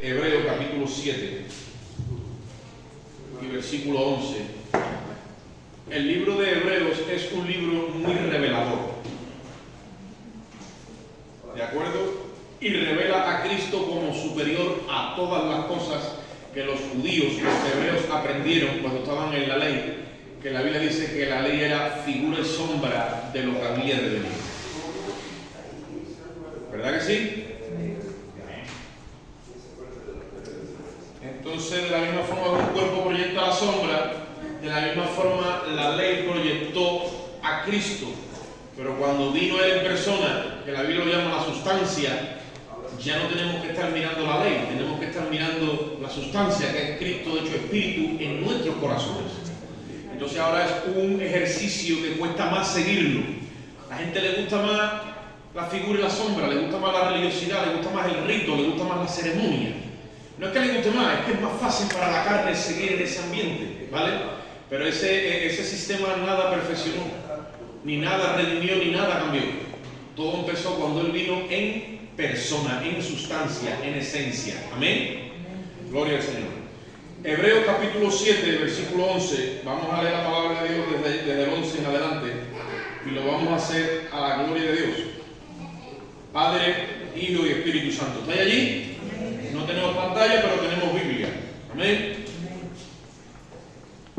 Hebreos capítulo 7 y versículo 11. El libro de Hebreos es un libro muy revelador, ¿de acuerdo? Y revela a Cristo como superior a todas las cosas que los judíos, los hebreos, aprendieron cuando estaban en la ley, que la Biblia dice que la ley era figura y sombra de lo que había de venir. ¿Verdad que sí? Entonces, de la misma forma que un cuerpo proyecta la sombra, de la misma forma la ley proyectó a Cristo. Pero cuando vino Él en persona, que la Biblia lo llama la sustancia, ya no tenemos que estar mirando la ley, tenemos que estar mirando la sustancia, que es Cristo hecho espíritu en nuestros corazones. Entonces ahora es un ejercicio que cuesta más seguirlo. A la gente le gusta más la figura y la sombra, le gusta más la religiosidad, le gusta más el rito, le gusta más la ceremonia. No es que le guste más, es que es más fácil para la carne seguir en ese ambiente, ¿vale? Pero ese sistema nada perfeccionó, ni nada redimió, ni nada cambió. Todo empezó cuando Él vino en persona, en sustancia, en esencia. Amén. Gloria al Señor. Hebreos capítulo 7, versículo 11. Vamos a leer la palabra de Dios desde el 11 en adelante. Y lo vamos a hacer a la gloria de Dios. Padre, Hijo y Espíritu Santo. ¿Estáis allí? No tenemos pantalla, pero tenemos Biblia. Amén.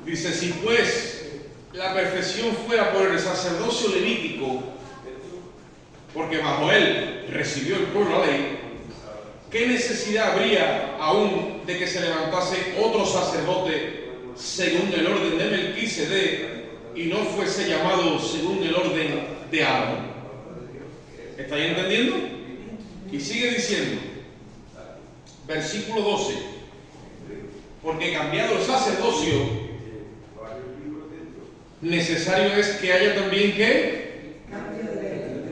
Dice, si pues la perfección fuera por el sacerdocio levítico, porque bajo él recibió el pueblo la ley, ¿qué necesidad habría aún de que se levantase otro sacerdote según el orden de Melquisedec y no fuese llamado según el orden de Aarón? ¿Estáis entendiendo? Y sigue diciendo, versículo 12, porque cambiado el sacerdocio, necesario es que haya también ¿qué?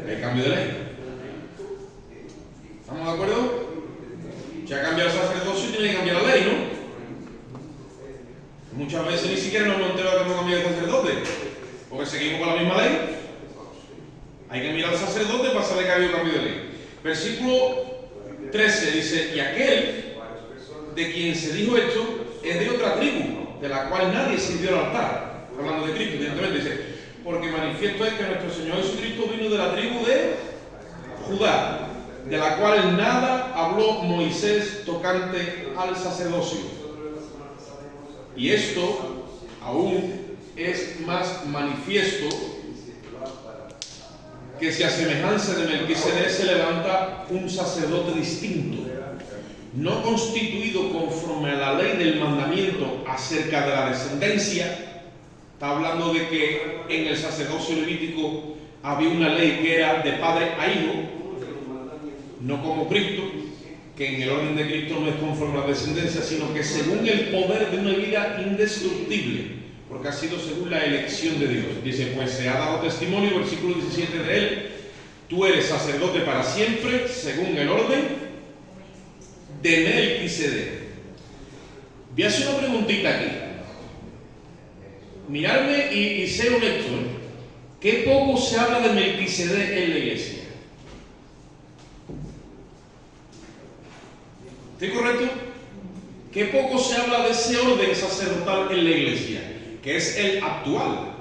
El cambio de ley. ¿Estamos de acuerdo? Si ha cambiado el sacerdocio, tiene que cambiar la ley, ¿no? Muchas veces ni siquiera nos hemos enterado que hemos cambiado el sacerdote, porque seguimos con la misma ley. Hay que mirar al sacerdote para saber que ha habido cambio de ley. Versículo 13 dice, y aquel de quien se dijo esto es de otra tribu, de la cual nadie sirvió al altar. Hablando de Cristo, evidentemente, dice, porque manifiesto es que nuestro Señor Jesucristo vino de la tribu de Judá, de la cual nada habló Moisés tocante al sacerdocio. Y esto aún es más manifiesto, que si a semejanza de Melquisedec se levanta un sacerdote distinto, no constituido conforme a la ley del mandamiento acerca de la descendencia. Está hablando de que en el sacerdocio levítico había una ley que era de padre a hijo, no como Cristo, que en el orden de Cristo no es conforme a la descendencia, sino que según el poder de una vida indestructible, porque ha sido según la elección de Dios. Dice, pues se ha dado testimonio, versículo 17 de él, tú eres sacerdote para siempre, según el orden de Melquisedec. Voy a hacer una preguntita aquí. Miradme y ser honesto, ¿eh? ¿Qué poco se habla de Melquisedec en la iglesia? ¿Estoy correcto? ¿Qué poco se habla de ese orden sacerdotal en la iglesia? Que es el actual,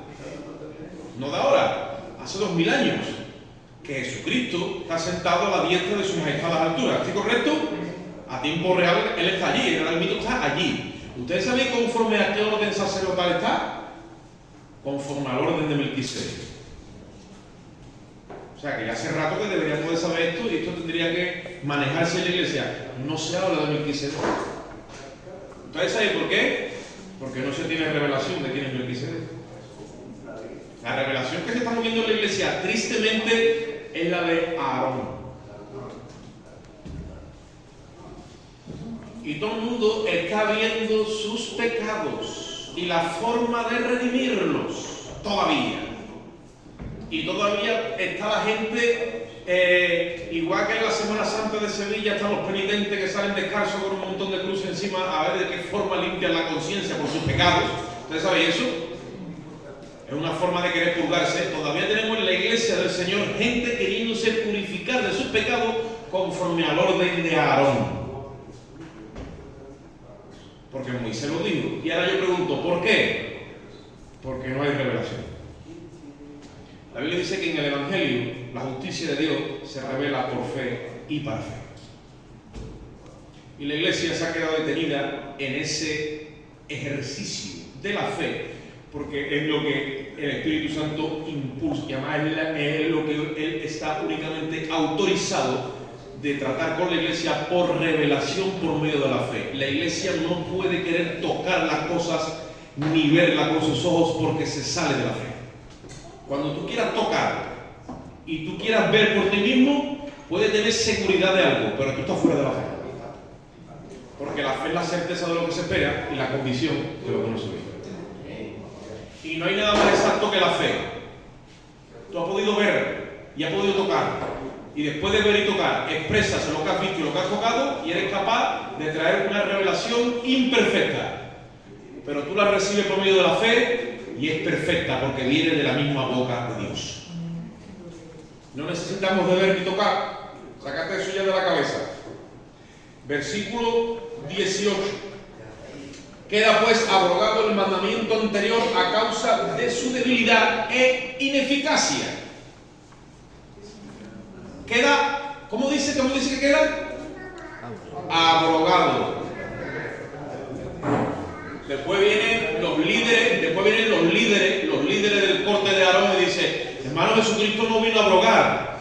no de ahora, hace 2000 años, que Jesucristo está sentado a la diestra de su majestad a las alturas. ¿Estoy correcto? A tiempo real Él está allí, el Real Mito está allí. ¿Ustedes saben conforme a qué orden sacerdotal está? Conforme al orden de Melquisedec. O sea que ya hace rato que deberíamos de saber esto, y esto tendría que manejarse en la iglesia. No se habla de Melquisedec. ¿Ustedes saben por qué? Porque no se tiene revelación de quién es Melquisedec. La revelación que se está moviendo en la iglesia, tristemente, es la de Aarón. Y todo el mundo está viendo sus pecados y la forma de redimirlos todavía. Y todavía está la gente, igual que en la Semana Santa de Sevilla están los penitentes que salen descalzos con un montón de cruces encima a ver de qué forma limpian la conciencia por sus pecados. ¿Ustedes saben eso? Es una forma de querer purgarse. Todavía tenemos en la iglesia del Señor gente queriéndose purificar de sus pecados conforme al orden de Aarón. porque Moisés lo dijo. Y ahora yo pregunto, ¿por qué? Porque no hay revelación. La Biblia dice que en el Evangelio la justicia de Dios se revela por fe y para fe. Y la iglesia se ha quedado detenida en ese ejercicio de la fe, porque es lo que el Espíritu Santo impulsa, y además es lo que Él está únicamente autorizado de tratar con la iglesia por revelación por medio de la fe. La iglesia no puede querer tocar las cosas ni verlas con sus ojos porque se sale de la fe. Cuando tú quieras tocar y tú quieras ver por ti mismo, puedes tener seguridad de algo, pero tú estás fuera de la fe. Porque la fe es la certeza de lo que se espera y la convicción de lo que no se ve. Y no hay nada más exacto que la fe. Tú has podido ver y has podido tocar, y después de ver y tocar expresas lo que has visto y lo que has tocado, y eres capaz de traer una revelación imperfecta, pero tú la recibes por medio de la fe y es perfecta porque viene de la misma boca de Dios. No necesitamos de ver ni tocar. Sácate eso ya de la cabeza. Versículo 18. Queda pues abrogado el mandamiento anterior a causa de su debilidad e ineficacia. Queda, ¿cómo dice que queda? Abrogado. Después vienen los líderes del corte de Aarón y dice, hermano, Jesucristo no vino a abrogar,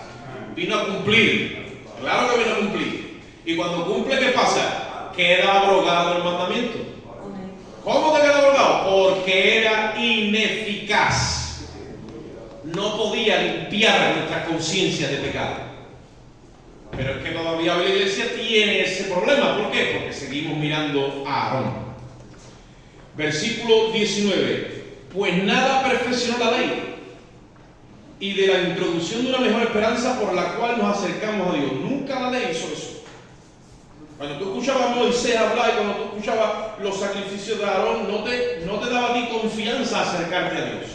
vino a cumplir. Claro que vino a cumplir. Y cuando cumple, ¿qué pasa? Queda abrogado el mandamiento. ¿Cómo que queda abrogado? Porque era ineficaz. No podía limpiar nuestra conciencia de pecado. Pero es que todavía la iglesia tiene ese problema. ¿Por qué? Porque seguimos mirando a Aarón. Versículo 19. Pues nada perfeccionó la ley, y de la introducción de una mejor esperanza por la cual nos acercamos a Dios. Nunca la ley hizo eso. Cuando tú escuchabas a Moisés hablar y cuando tú escuchabas los sacrificios de Aarón, no te daba a ti confianza acercarte a Dios.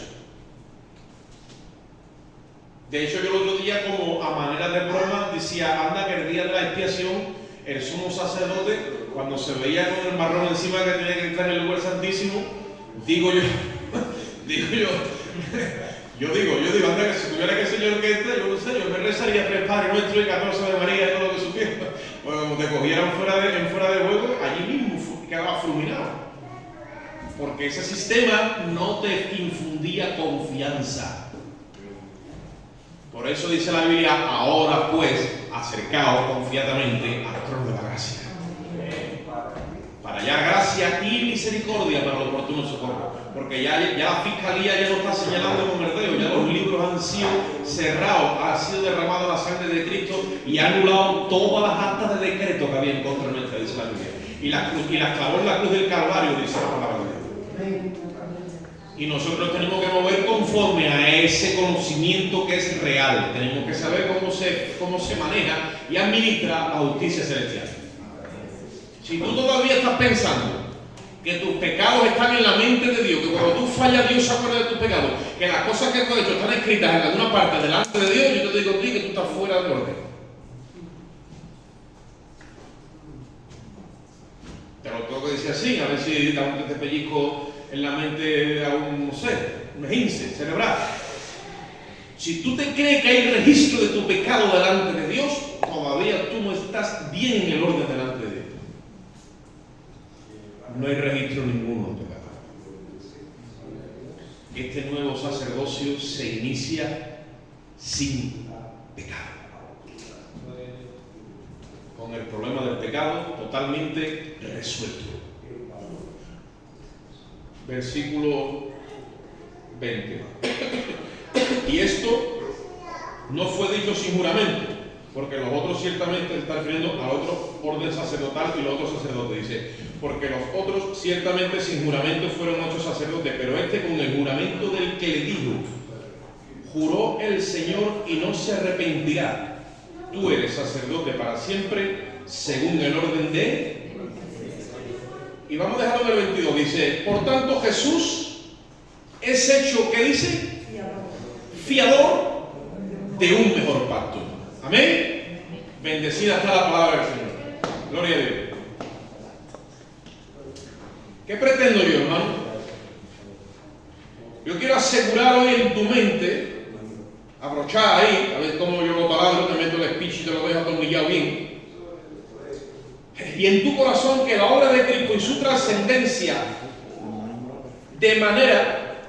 De hecho, yo el otro día, como a manera de broma, decía, anda que el día de la expiación, el sumo sacerdote, cuando se veía con el marrón encima que tenía que entrar en el lugar santísimo, digo yo, anda que si tuviera que ser yo el que entre, yo no sé, yo me rezaría tres Padres Nuestros y 14 de María y todo lo que supiera. Porque como te cogieran fuera de juego, allí mismo quedaba fulminado. Porque ese sistema no te infundía confianza. Por eso dice la Biblia, ahora pues, acercaos confiadamente al trono de la gracia, para hallar gracia y misericordia para el oportuno socorro. Porque ya la fiscalía ya no está señalando con el dedo, ya los libros han sido cerrados, ha sido derramada la sangre de Cristo y ha anulado todas las actas de decreto que había en contra nuestra, dice la Biblia. Y la clavó en la cruz del Calvario, dice la palabra de Dios. Y nosotros tenemos que mover conforme a ese conocimiento que es real. Tenemos que saber cómo se maneja y administra la justicia celestial. Si tú todavía estás pensando que tus pecados están en la mente de Dios, que cuando tú fallas Dios se acuerda de tus pecados, que las cosas que tú has hecho están escritas en alguna parte delante de Dios, yo te digo a ti que tú estás fuera de orden. Te lo tengo que decir así, a ver si te pellizco en la mente a un, no sé, un esguince cerebral. Si tú te crees que hay registro de tu pecado delante de Dios, todavía tú no estás bien en el orden delante de Dios. No hay registro ninguno de pecado. Este nuevo sacerdocio se inicia sin pecado, con el problema del pecado totalmente resuelto. Versículo 20. Y esto no fue dicho sin juramento, porque los otros ciertamente, está refiriendo al otro orden sacerdotal y los otros sacerdotes, dice, porque los otros ciertamente sin juramento fueron hechos sacerdotes, pero este con el juramento del que le dijo, juró el Señor y no se arrepentirá, tú eres sacerdote para siempre, según el orden de... Y vamos a dejarlo en el 22, dice, por tanto Jesús es hecho, ¿qué dice? Fiador de un mejor pacto. Amén. Bendecida está la palabra del Señor. Gloria a Dios. ¿Qué pretendo yo, hermano? Yo quiero asegurar hoy en tu mente, abrochada ahí, a ver cómo yo lo taladro, te meto el speech y te lo dejo atornillado bien. Y en tu corazón que la obra de Cristo y su trascendencia, de manera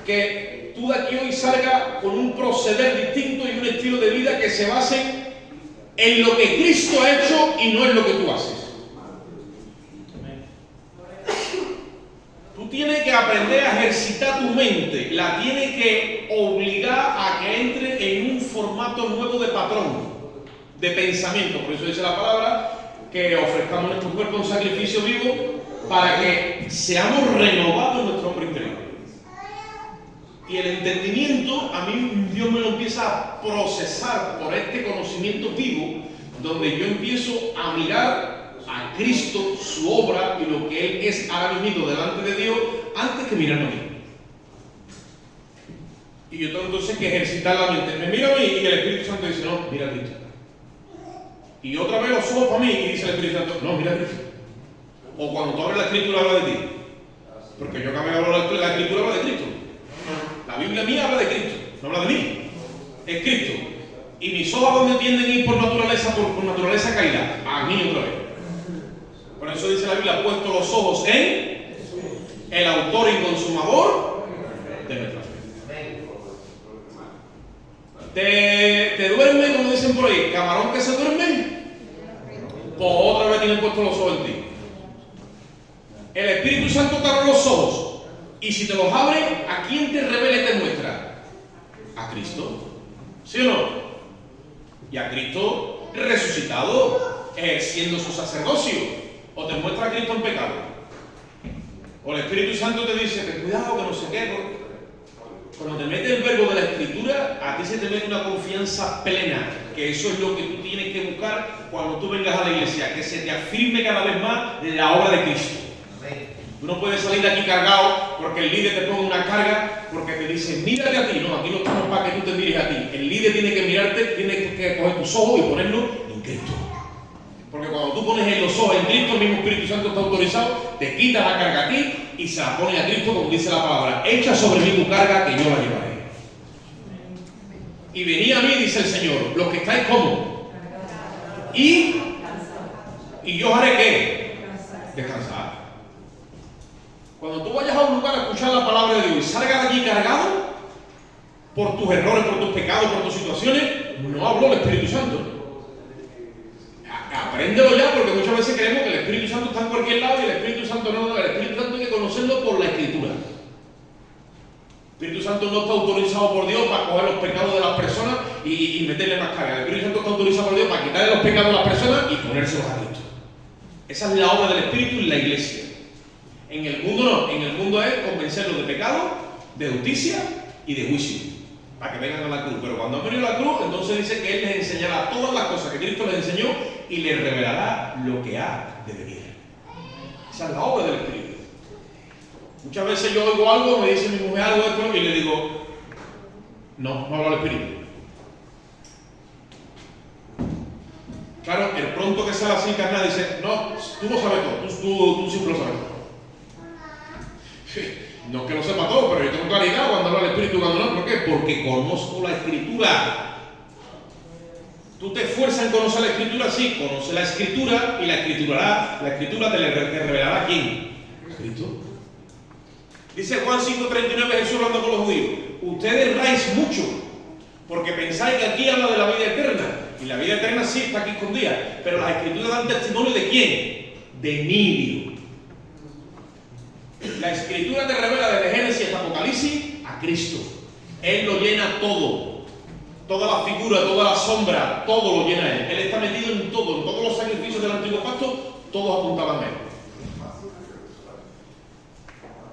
que tú de aquí hoy salgas con un proceder distinto y un estilo de vida que se base en lo que Cristo ha hecho y no en lo que tú haces. Tú tienes que aprender a ejercitar tu mente, la tienes que obligar a que entre en un formato nuevo de patrón, de pensamiento. Por eso dice la palabra que ofrezcamos nuestro cuerpo un sacrificio vivo para que seamos renovados en nuestro hombre interior. Y el entendimiento, a mí Dios me lo empieza a procesar por este conocimiento vivo, donde yo empiezo a mirar a Cristo, su obra y lo que Él es ahora mismo delante de Dios, antes que mirarme a mí. Y yo tengo entonces que ejercitar la mente. Me mira a mí y el Espíritu Santo dice, no, mira a Cristo. Y otra vez los ojos para mí y dice el Espíritu Santo, no, mira a Cristo. O cuando tú abres la Escritura habla de ti. Porque yo acabé de hablar la Escritura habla de Cristo. La Biblia mía habla de Cristo, no habla de mí. Es Cristo. Y mis ojos donde tienden a ir por naturaleza caída. A mí otra vez. Por eso dice la Biblia, puesto los ojos en el autor y consumador de nuestra fe. ¿Te duerme, como dicen por ahí, camarón que se duerme? Pues otra vez tienen puesto los ojos en ti. El Espíritu Santo te abre los ojos. Y si te los abre, ¿a quién te revela y te muestra? A Cristo. ¿Sí o no? Y a Cristo resucitado, ejerciendo su sacerdocio. O te muestra a Cristo en pecado. O el Espíritu Santo te dice que cuidado, que no sé qué. Cuando te mete el verbo de la Escritura, a ti se te mete una confianza plena, que eso es lo que tú tienes que buscar cuando tú vengas a la iglesia, que se te afirme cada vez más la obra de Cristo. Tú no puedes salir de aquí cargado porque el líder te pone una carga, porque te dice, mírate a ti. No, aquí no estamos para que tú te mires a ti. El líder tiene que mirarte, tiene que coger tus ojos y ponerlos en Cristo. Porque cuando tú pones en los ojos en Cristo, el mismo Espíritu Santo está autorizado, te quita la carga a ti y se la pone a Cristo, como dice la palabra. Echa sobre mí tu carga que yo la llevaré. Y venid a mí, dice el Señor, los que estáis cómodos. Y yo haré ¿qué? Descansar. Cuando tú vayas a un lugar a escuchar la palabra de Dios y salgas de allí cargado por tus errores, por tus pecados, por tus situaciones, no habló el Espíritu Santo. Apréndelo ya, porque muchas veces creemos que el Espíritu Santo está en cualquier lado y el Espíritu Santo no. El Espíritu Santo hay que conocerlo por la Escritura. El Espíritu Santo no está autorizado por Dios para coger los pecados de las personas y meterle más carga. El Espíritu Santo está autorizado por Dios para quitarle los pecados a las personas y ponérselos a Cristo. Esa es la obra del Espíritu en la iglesia. En el mundo no. En el mundo es convencerlos de pecado, de justicia y de juicio, para que vengan a la cruz. Pero cuando han venido a la cruz, entonces dice que Él les enseñará todas las cosas que Cristo les enseñó y les revelará lo que ha de venir. Esa es la obra del Espíritu. Muchas veces yo oigo algo, me dice mi mujer algo esto y le digo, no habla el Espíritu. Claro, el pronto que sale así carnal dice, no, tú lo sabes todo, tú siempre lo sabes todo. No es que lo sepa todo, pero yo tengo claridad cuando habla el Espíritu y cuando no. ¿Por qué? Porque conozco la Escritura. Tú te esfuerzas en conocer la Escritura, sí, conoce la Escritura y la Escritura te revelará quién. Cristo. Dice Juan 5:39, Jesús hablando con los judíos, ustedes erráis mucho porque pensáis que aquí habla de la vida eterna. Y la vida eterna sí está aquí escondida, pero las Escrituras dan testimonio ¿de quién? De mí. La Escritura te revela desde Génesis hasta Apocalipsis a Cristo. Él lo llena todo. Toda la figura, toda la sombra, todo lo llena Él. Él está metido en todo, en todos los sacrificios del Antiguo Pacto, todos apuntaban a Él.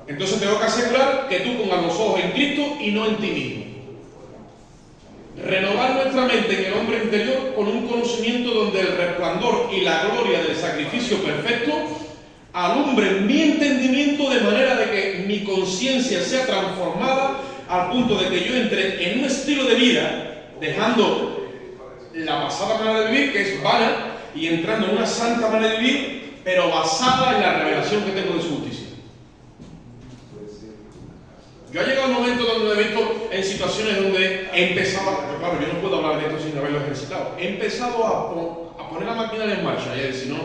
Entonces tengo que asegurar que tú pongas los ojos en Cristo y no en ti mismo. Renovar nuestra mente en el hombre interior con un conocimiento donde el resplandor y la gloria del sacrificio perfecto alumbren mi entendimiento de manera de que mi conciencia sea transformada al punto de que yo entre en un estilo de vida, dejando la pasada manera de vivir, que es vana, y entrando en una santa manera de vivir, pero basada en la revelación que tengo de su justicia. Yo he llegado a un momento donde me he visto en situaciones donde he empezado, claro, yo no puedo hablar de esto sin haberlo ejercitado, he empezado a poner la maquinaria en marcha y a decir, no,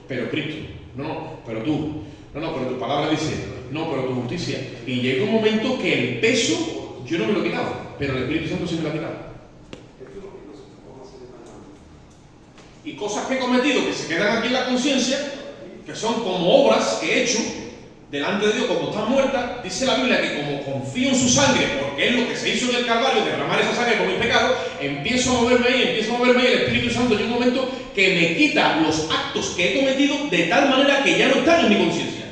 pero Cristo, no, pero tú, no, pero tu palabra dice, no, pero tu justicia. Y llega un momento que el peso yo no me lo he quitado, pero el Espíritu Santo sí me lo ha quitado. Y cosas que he cometido que se quedan aquí en la conciencia, que son como obras que he hecho delante de Dios como están muertas, dice la Biblia que como confío en su sangre, porque es lo que se hizo en el Calvario, derramar esa sangre por mis pecados, empiezo a moverme ahí, el Espíritu Santo llega un momento que me quita los actos que he cometido de tal manera que ya no están en mi conciencia.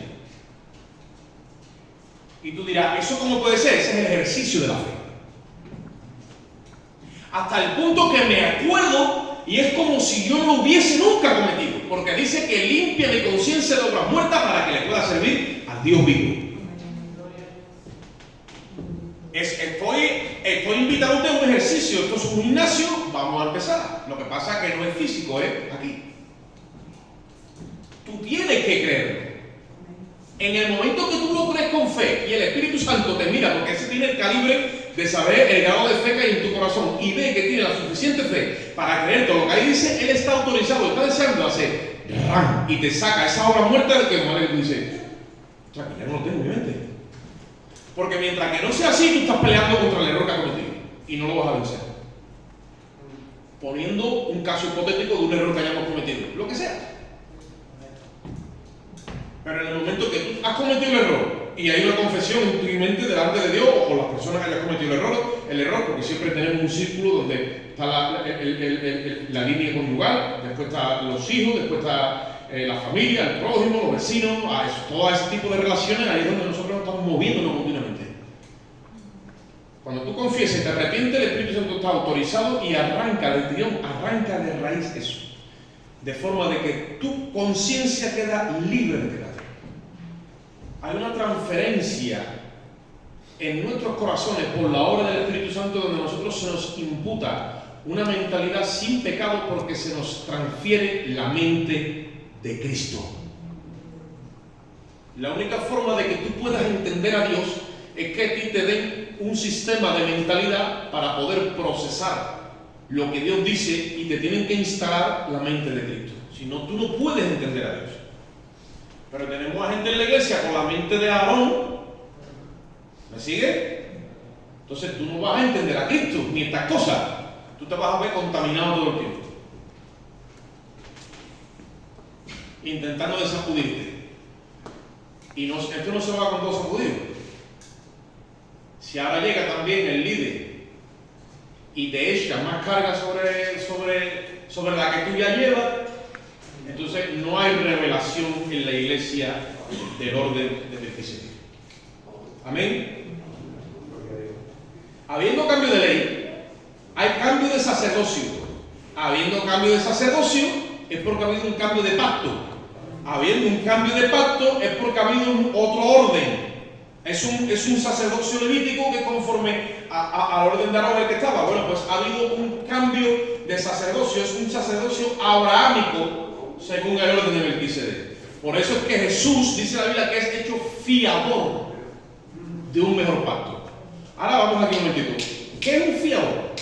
Y tú dirás, ¿eso cómo puede ser? Ese es el ejercicio de la fe. Hasta el punto que me acuerdo y es como si yo no lo hubiese nunca cometido, porque dice que limpia mi conciencia de obras muertas para que le pueda servir al Dios vivo. Estoy invitándote a un ejercicio, esto es un gimnasio, vamos a empezar. Lo que pasa es que no es físico, es aquí. Tú tienes que creerlo. En el momento que tú lo crees con fe y el Espíritu Santo te mira, porque ese tiene el calibre de saber el grado de fe que hay en tu corazón y ve que tiene la suficiente fe para creer todo lo que ahí dice, Él está autorizado, está deseando hacer ¡ram! Y te saca esa obra muerta de que tú dices, ya no lo tengo en mi mente. Porque mientras que no sea así, tú estás peleando contra el error que has cometido y no lo vas a vencer. Poniendo un caso hipotético de un error que hayamos cometido, lo que sea. Pero en el momento que tú has cometido el error y hay una confesión en tu mente delante de Dios o con las personas que hayan cometido el error, porque siempre tenemos un círculo donde está la línea conyugal, después están los hijos, después está la familia, el prójimo, los vecinos, todo ese tipo de relaciones, ahí es donde nosotros nos estamos moviéndonos continuamente. Cuando tú confiesas y te arrepientes, el Espíritu Santo está autorizado y arranca de raíz eso. De forma de que tu conciencia queda libre de pecado. Hay una transferencia en nuestros corazones por la obra del Espíritu Santo donde a nosotros se nos imputa una mentalidad sin pecado porque se nos transfiere la mente de Cristo. La única forma de que tú puedas entender a Dios es que a ti te den un sistema de mentalidad para poder procesar lo que Dios dice y te tienen que instalar la mente de Cristo. Si no, tú no puedes entender a Dios. Pero tenemos a gente en la iglesia con la mente de Aarón. ¿Me sigue? Entonces tú no vas a entender a Cristo ni estas cosas. Tú te vas a ver contaminado todo el tiempo. Intentando desacudirte. Y esto no se va con todo sacudido. Si ahora llega también el líder y te echa más carga sobre la que tú ya llevas, entonces no hay revelación en la iglesia del orden de Melquisedec. Amén. Habiendo cambio de ley, hay cambio de sacerdocio. Habiendo cambio de sacerdocio, es porque ha habido un cambio de pacto. Habiendo un cambio de pacto, es porque ha habido otro orden. Es un sacerdocio levítico que conforme al orden de Aarón el que estaba. Bueno, pues ha habido un cambio de sacerdocio. Es un sacerdocio abrahámico según el orden de Melquisedec. Por eso es que Jesús, dice la Biblia, que es hecho fiador de un mejor pacto. Ahora vamos aquí un momentito. ¿Qué es un fiador?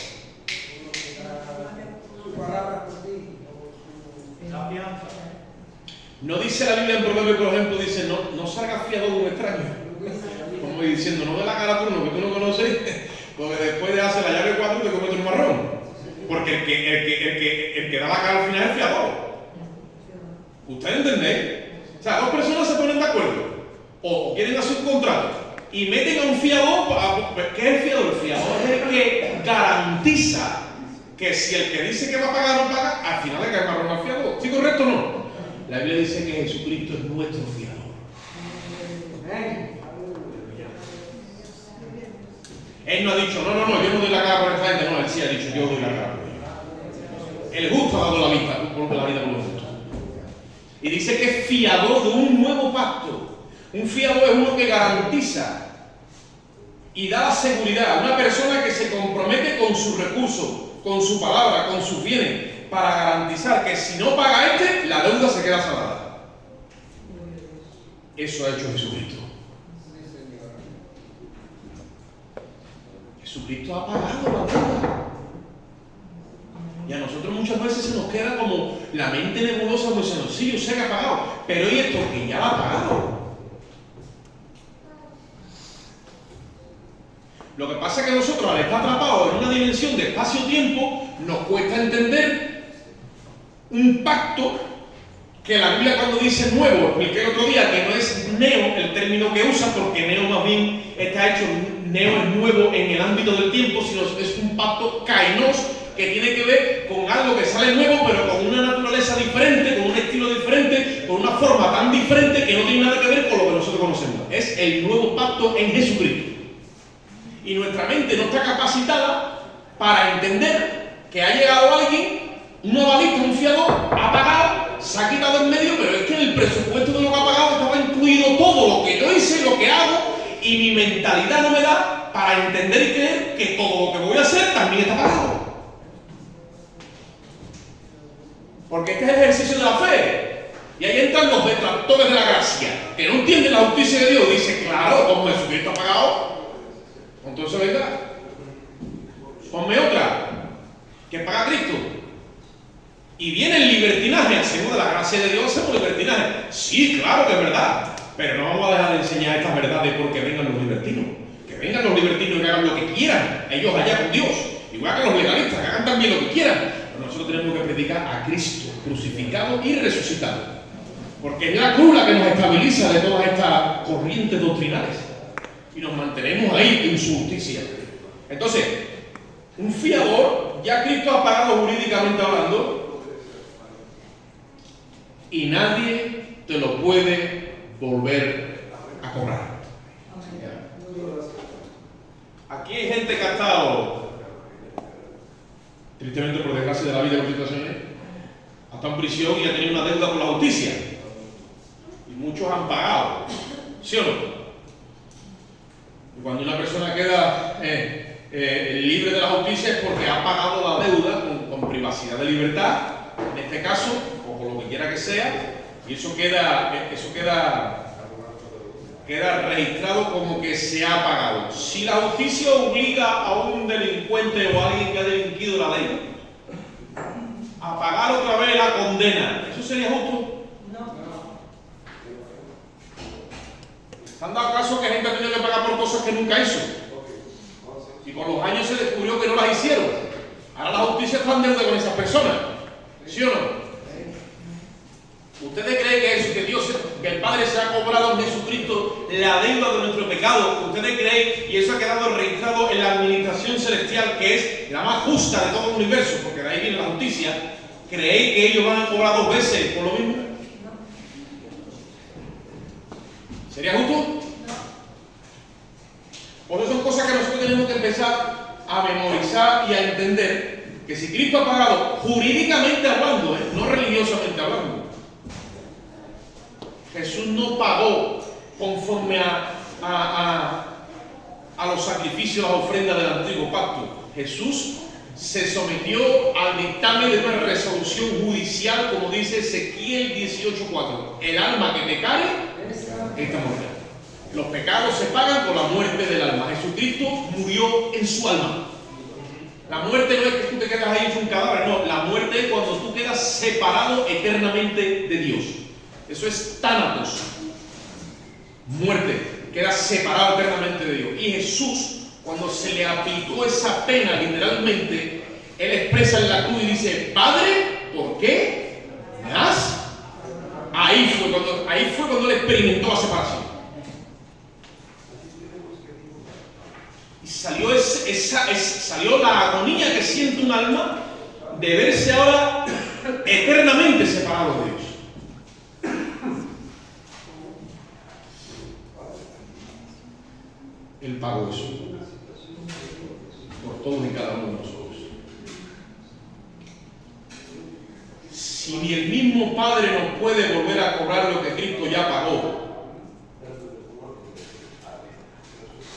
No dice la Biblia en Proverbios, por ejemplo, dice, no salgas fiador de un extraño. Como diciendo, no ve la cara por uno que tú no conoces, porque después de hacer la llave 4 te comes un marrón. Porque el que da la cara al final es fiador. ¿Ustedes entienden? O sea, dos personas se ponen de acuerdo o quieren hacer un contrato y meten a un fiador. ¿Qué es el fiador? El fiador es el que garantiza que si el que dice que va a pagar no paga, al final le cae marrón al fiador. ¿Sí, correcto o no? La Biblia dice que Jesucristo es nuestro fiador. Él no ha dicho, no, yo no doy la cara por esta gente. No, él sí ha dicho, yo doy la cara por ella. El justo ha dado la vida por los justos. Y dice que es fiador de un nuevo pacto. Un fiador es uno que garantiza y da la seguridad. Una persona que se compromete con sus recursos, con su palabra, con sus bienes, para garantizar que si no paga la deuda se queda saldada. Eso ha hecho Jesucristo. Jesucristo ha pagado la deuda. Y a nosotros muchas veces se nos queda como la mente nebulosa diciendo, sí, yo sé que ha pagado, pero ¿y esto? Que ya la ha pagado. Lo que pasa es que nosotros, al estar atrapados en una dimensión de espacio-tiempo, nos cuesta entender un pacto que la Biblia, cuando dice nuevo, expliqué el otro día que no es neo el término que usa, porque neo más bien está hecho, neo es nuevo en el ámbito del tiempo, sino es un pacto kainos, que tiene que ver con algo que sale nuevo, pero con una naturaleza diferente, con un estilo diferente, con una forma tan diferente que no tiene nada que ver con lo que nosotros conocemos. Es el nuevo pacto en Jesucristo. Y nuestra mente no está capacitada para entender que ha llegado alguien, un novalista, un fiador, ha pagado, se ha quitado en medio, pero es que en el presupuesto de lo que ha pagado estaba incluido todo lo que yo hice, lo que hago, y mi mentalidad no me da para entender y creer que todo lo que voy a hacer también está pagado. Porque este es el ejercicio de la fe. Y ahí entran los detractores de la gracia, que no entienden la justicia de Dios. Dice, claro, como Jesucristo ha pagado, entonces venga, ponme otra, que paga Cristo. Y viene el libertinaje, hacemos de la gracia de Dios, hacemos libertinaje. Sí, claro que es verdad, pero no vamos a dejar de enseñar estas verdades porque vengan los libertinos. Que vengan los libertinos y que hagan lo que quieran, ellos allá con Dios. Igual que los legalistas, que hagan también lo que quieran. Pero nosotros tenemos que predicar a Cristo, crucificado y resucitado. Porque es la cruz la que nos estabiliza de todas estas corrientes doctrinales. Y nos mantenemos ahí en su justicia. Entonces, un fiador, ya Cristo ha pagado jurídicamente hablando, y nadie te lo puede volver a cobrar. Aquí hay gente que ha estado, tristemente por desgracia de la vida de las situaciones, ha estado en prisión y ha tenido una deuda con la justicia. Y muchos han pagado. ¿Sí o no? Y cuando una persona queda libre de la justicia es porque ha pagado la deuda con privacidad de libertad, en este caso, o por lo que quiera que sea, y eso queda registrado como que se ha pagado. Si la justicia obliga a un delincuente o a alguien que ha delinquido la ley a pagar otra vez la condena, ¿eso sería justo? No. ¿Se han dado caso que gente ha tenido que pagar por cosas que nunca hizo? Y con los años se descubrió que no las hicieron. Ahora la justicia está en deuda con esas personas. ¿Sí o no? ¿Ustedes creen que el Padre se ha cobrado en Jesucristo la deuda de nuestro pecado? ¿Ustedes creen, y eso ha quedado registrado en la administración celestial, que es la más justa de todo el universo, porque de ahí viene la justicia? ¿Creéis que ellos van a cobrar 2 veces por lo mismo? ¿Sería justo? Por eso son cosas que nosotros tenemos que empezar a memorizar y a entender, que si Cristo ha pagado jurídicamente hablando, no religiosamente hablando, Jesús no pagó conforme a los sacrificios, a las ofrendas del antiguo pacto. Jesús se sometió al dictamen de una resolución judicial, como dice Ezequiel 18:4. El alma que pecare, esta muerte. Los pecados se pagan con la muerte del alma. Jesucristo murió en su alma. La muerte no es que tú te quedas ahí hecho un cadáver, no. La muerte es cuando tú quedas separado eternamente de Dios. Eso es tánatos. Muerte. Quedas separado eternamente de Dios. Y Jesús, cuando se le aplicó esa pena, literalmente, Él expresa en la cruz y dice, Padre, ¿por qué me has? Ahí fue cuando Él experimentó la separación. Y salió la agonía que siente un alma de verse ahora eternamente separado de Dios. Él pagó eso por todos y cada uno de nosotros. Si ni el mismo Padre nos puede volver a cobrar lo que Cristo ya pagó,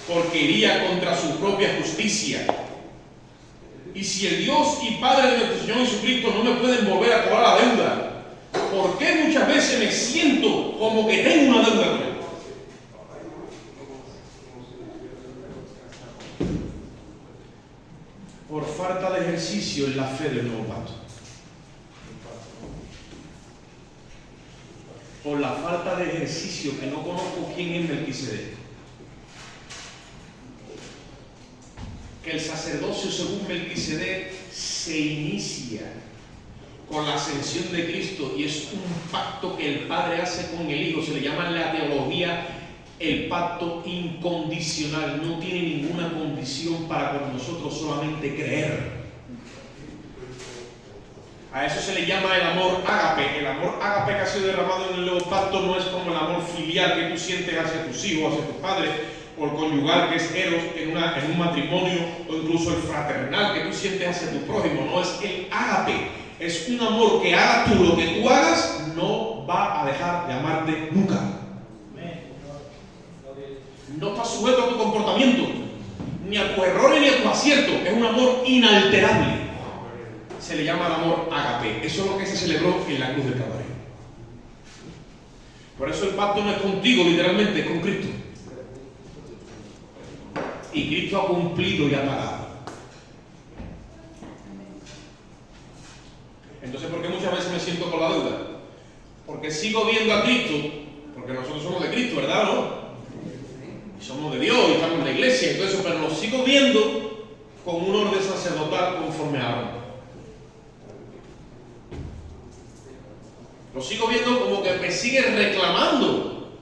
porque iría contra su propia justicia, y si el Dios y Padre de nuestro Señor Jesucristo no me pueden volver a cobrar la deuda, ¿por qué muchas veces me siento como que tengo una deuda con Él? ejercicio en la fe del nuevo pacto. Por la falta de ejercicio, que no conozco quién es Melquisedec. Que el sacerdocio según Melquisedec se inicia con la ascensión de Cristo y es un pacto que el Padre hace con el Hijo. Se le llama en la teología el pacto incondicional. No tiene ninguna condición para con nosotros, solamente creer. A eso se le llama el amor ágape. El amor ágape que ha sido derramado en el nuevo pacto no es como el amor filial que tú sientes hacia tus hijos, hacia tus padres, o el conyugal que es eros en un matrimonio, o incluso el fraternal que tú sientes hacia tu prójimo. No, es el ágape. Es un amor que haga tú lo que tú hagas, no va a dejar de amarte nunca. No está sujeto a tu comportamiento, ni a tus errores ni a tus aciertos. Es un amor inalterable. Se le llama el amor ágape. Eso es lo que se celebró en la cruz del Calvario. Por eso el pacto no es contigo, literalmente, es con Cristo. Y Cristo ha cumplido y ha pagado. Entonces, ¿por qué muchas veces me siento con la deuda? Porque sigo viendo a Cristo, porque nosotros somos de Cristo, ¿verdad o no? Y somos de Dios y estamos en la iglesia, entonces, pero lo sigo viendo con un orden sacerdotal conforme a Aarón. Lo sigo viendo como que me sigue reclamando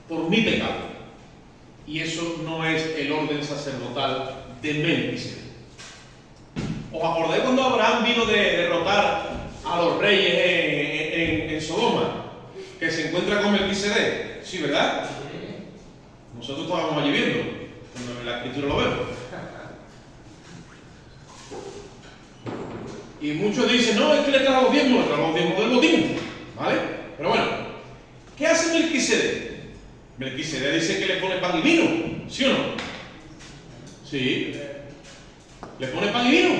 por mi pecado. Y eso no es el orden sacerdotal de Melquisedec. ¿Os acordáis cuando Abraham vino de derrotar a los reyes en Sodoma? Que se encuentra con Melquisedec. Sí, ¿verdad? Nosotros estábamos allí viendo, cuando en la escritura lo vemos. Y muchos dicen, no, es que le trajo los diezmos del botín. ¿Vale? Pero bueno, ¿qué hace Melquisedec? Melquisedec dice que le pone pan y vino, ¿sí o no? Sí. Le pone pan y vino.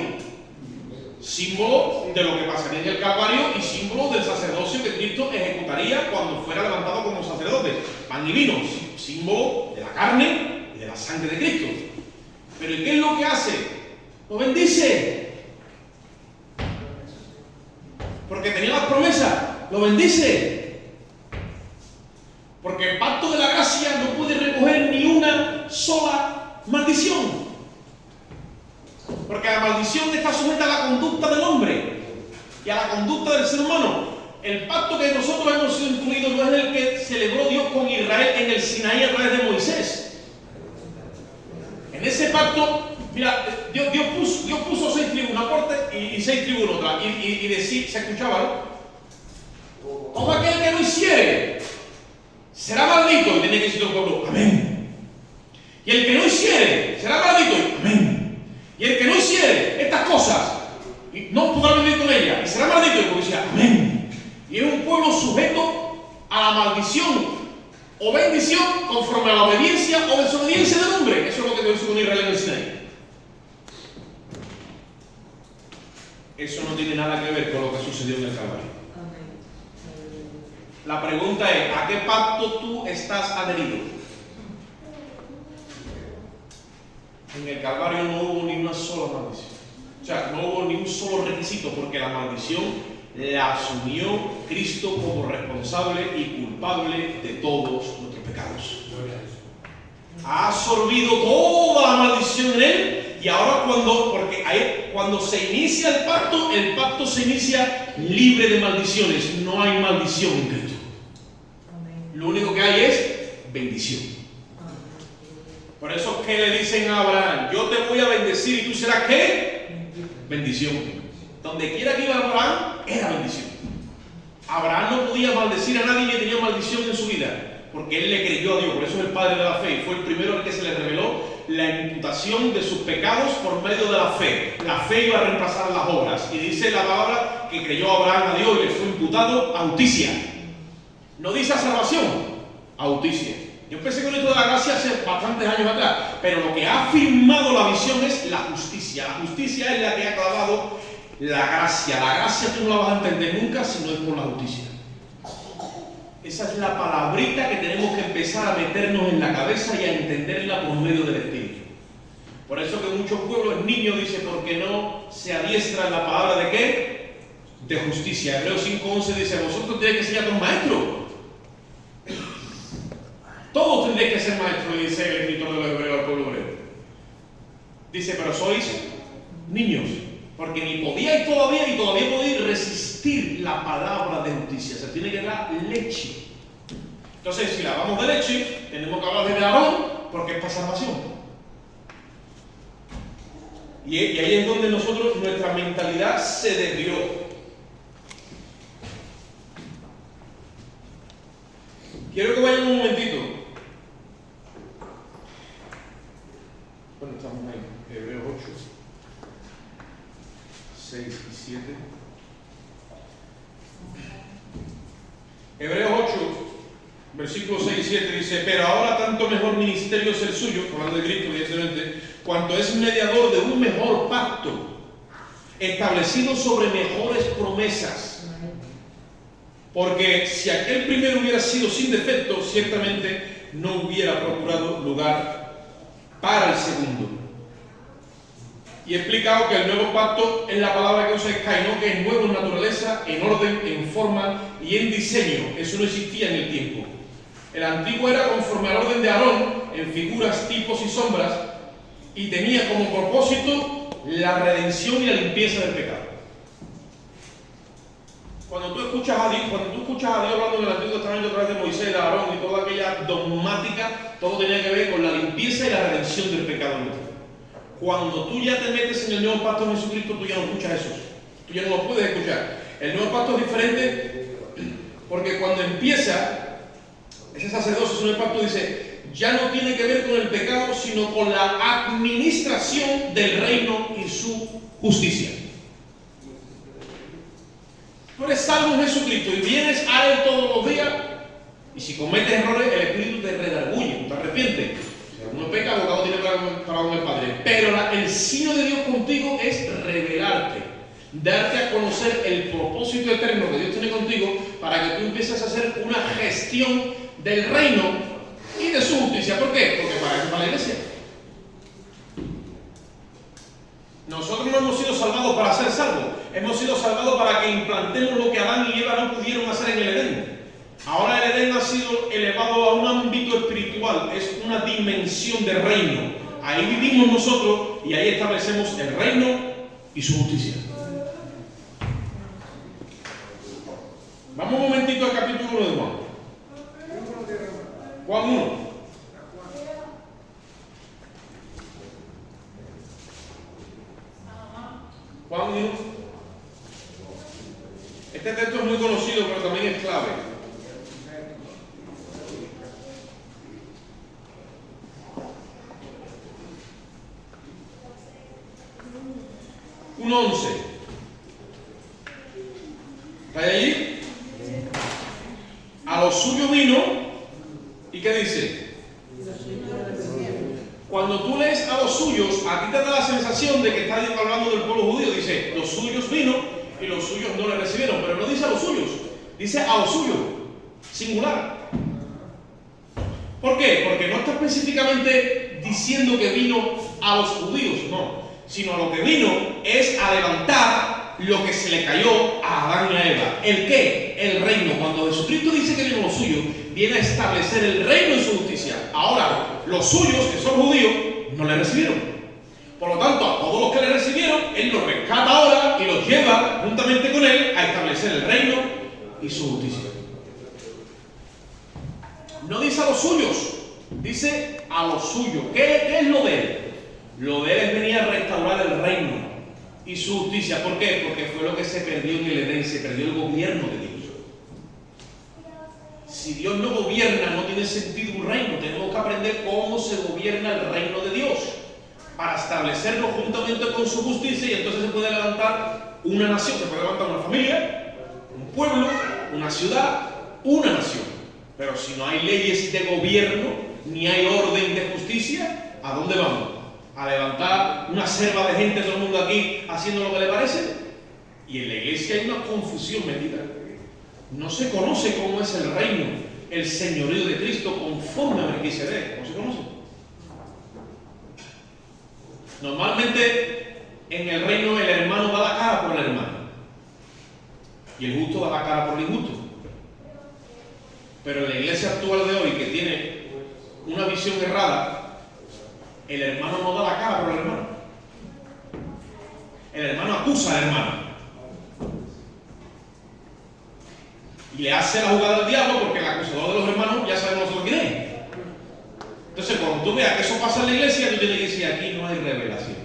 Símbolo de lo que pasaría en el Calvario y símbolo del sacerdocio que Cristo ejecutaría cuando fuera levantado como sacerdote. Pan y vino, símbolo de la carne y de la sangre de Cristo. Pero ¿y qué es lo que hace? Lo bendice. Porque tenía las promesas. Lo bendice. Porque el pacto de la gracia no puede recoger ni una sola maldición. Porque la maldición está sujeta a la conducta del hombre y a la conducta del ser humano. El pacto que nosotros hemos sido incluidos no es el que celebró Dios con Israel en el Sinaí a través de Moisés. En ese pacto, mira, Dios puso 6 tribus una parte y 6 tribus en otra. Y se escuchaba, ¿no? Todo aquel que no hiciere será maldito. Y tiene que decir el pueblo, amén. Y el que no hiciere será maldito, amén. Y el que no hiciere estas cosas y no podrá vivir con ellas y será maldito, y el pueblo decía, amén. Y es un pueblo sujeto a la maldición o bendición conforme a la obediencia o desobediencia del hombre. Eso es lo que Dios hizo con Israel en el Sinaí. Eso no tiene nada que ver con lo que sucedió en el Calvario. La pregunta es, ¿a qué pacto tú estás adherido? En el Calvario no hubo ni una sola maldición. O sea, no hubo ni un solo requisito, porque la maldición la asumió Cristo como responsable y culpable de todos nuestros pecados. Ha absorbido toda la maldición en él, y ahora cuando se inicia el pacto se inicia libre de maldiciones. No hay maldición en Cristo. Lo único que hay es bendición. Por eso, ¿qué le dicen a Abraham? Yo te voy a bendecir y tú serás ¿qué? Bendición. Donde quiera que iba Abraham, era bendición. Abraham no podía maldecir a nadie ni tenía maldición en su vida, porque él le creyó a Dios. Por eso es el padre de la fe y fue el primero al que se le reveló la imputación de sus pecados por medio de la fe. La fe iba a reemplazar las obras. Y dice la palabra que creyó Abraham a Dios y le fue imputado a justicia. No dice a salvación, a justicia. Yo empecé con esto de la gracia hace bastantes años atrás, pero lo que ha firmado la visión es la justicia. La justicia es la que ha clavado la gracia. La gracia tú no la vas a entender nunca si no es por la justicia. Esa es la palabrita que tenemos que empezar a meternos en la cabeza y a entenderla por medio del Espíritu. Por eso que en muchos pueblos el niño dice, porque no se adiestra en la palabra de ¿qué? De justicia. Hebreos 5:11 dice, vosotros tenéis que ser ya maestros. Todos tendréis que ser maestros, dice el escritor de los Hebreos al pueblo hebreo. Dice, pero sois niños, porque ni podíais todavía y todavía podéis resistir la palabra de justicia. Se tiene que dar leche. Entonces, si la hablamos de leche, tenemos que hablar de Aarón, porque es para salvación. Y ahí es donde nuestra mentalidad se desvió. Quiero que vayan un momentito. Bueno, estamos ahí, Hebreos 8, 6 y 7. Hebreos 8, versículos 6 y 7 dice, pero ahora tanto mejor ministerio es el suyo, hablando de Cristo evidentemente, cuanto es mediador de un mejor pacto, establecido sobre mejores promesas. Porque si aquel primero hubiera sido sin defecto, ciertamente no hubiera procurado lugar para el segundo. Y he explicado que el nuevo pacto es la palabra que usa es kaino, que es nuevo en naturaleza, en orden, en forma y en diseño. Eso no existía en el tiempo. El antiguo era conforme al orden de Aarón, en figuras, tipos y sombras, y tenía como propósito la redención y la limpieza del pecado. Cuando tú escuchas a Dios hablando en el Antiguo Testamento a través de Moisés, de Aarón y toda aquella dogmática, todo tenía que ver con la limpieza y la redención del pecado nuestro. Cuando tú ya te metes en el nuevo pacto de Jesucristo, tú ya no escuchas eso. Tú ya no lo puedes escuchar. El nuevo pacto es diferente porque cuando empieza ese sacerdocio, ese nuevo pacto dice, ya no tiene que ver con el pecado, sino con la administración del reino y su justicia. Tú eres salvo en Jesucristo y vienes a Él todos los días, y si cometes errores, el Espíritu te redarguye, te arrepiente. Si uno peca, el abogado tiene para con el Padre. Pero el signo de Dios contigo es revelarte, darte a conocer el propósito eterno que Dios tiene contigo para que tú empieces a hacer una gestión del reino y de su justicia. ¿Por qué? Porque para eso es para la iglesia. Nosotros no hemos sido salvados para ser salvos, hemos sido salvados para que implantemos lo que Adán y Eva no pudieron hacer en el Edén. Ahora el Edén ha sido elevado a un ámbito espiritual, es una dimensión de reino. Ahí vivimos nosotros y ahí establecemos el reino y su justicia. Vamos un momentito al capítulo 1 de Juan. Juan 1. Juan 1. Este texto es muy conocido, pero también es clave. Un 11. ¿Está allí? A los suyos vino. ¿Y qué dice? Cuando tú lees a los suyos, a ti te da la sensación de que está hablando del pueblo judío. Dice, los suyos vino y los suyos no le recibieron. Pero no dice a los suyos, dice a los suyos, singular. ¿Por qué? Porque no está específicamente diciendo que vino a los judíos, no. Sino lo que vino es a levantar lo que se le cayó a Adán y a Eva. ¿El qué? El reino. Cuando Jesucristo dice que vino a los suyos, viene a establecer el reino y su justicia. Ahora, los suyos, que son judíos, no le recibieron. Por lo tanto, a todos los que le recibieron, Él los rescata ahora y los lleva juntamente con Él a establecer el reino y su justicia. No dice a los suyos, dice a los suyos. ¿Qué es lo de Él? Lo de Él es venir a restaurar el reino y su justicia. ¿Por qué? Porque fue lo que se perdió en el Edén, se perdió el gobierno de Dios. Si Dios no gobierna, no tiene sentido un reino. Tenemos que aprender cómo se gobierna el reino de Dios para establecerlo juntamente con su justicia, y entonces se puede levantar una nación, se puede levantar una familia, un pueblo, una ciudad, una nación. Pero si no hay leyes de gobierno, ni hay orden de justicia, ¿a dónde vamos? ¿A levantar una selva de gente, todo el mundo aquí haciendo lo que le parece? Y en la iglesia hay una confusión metida. No se conoce cómo es el reino, el señorío de Cristo conforme a Melquisedec. ¿No se conoce? Normalmente en el reino el hermano da la cara por el hermano y el justo da la cara por el injusto. Pero en la iglesia actual de hoy, que tiene una visión errada, el hermano no da la cara por el hermano. El hermano acusa al hermano y le hace la jugada al diablo, porque el acusador de los hermanos ya sabemos nosotros quién es. Entonces, cuando tú veas que eso pasa en la iglesia, tú tienes que decir: aquí no hay revelación.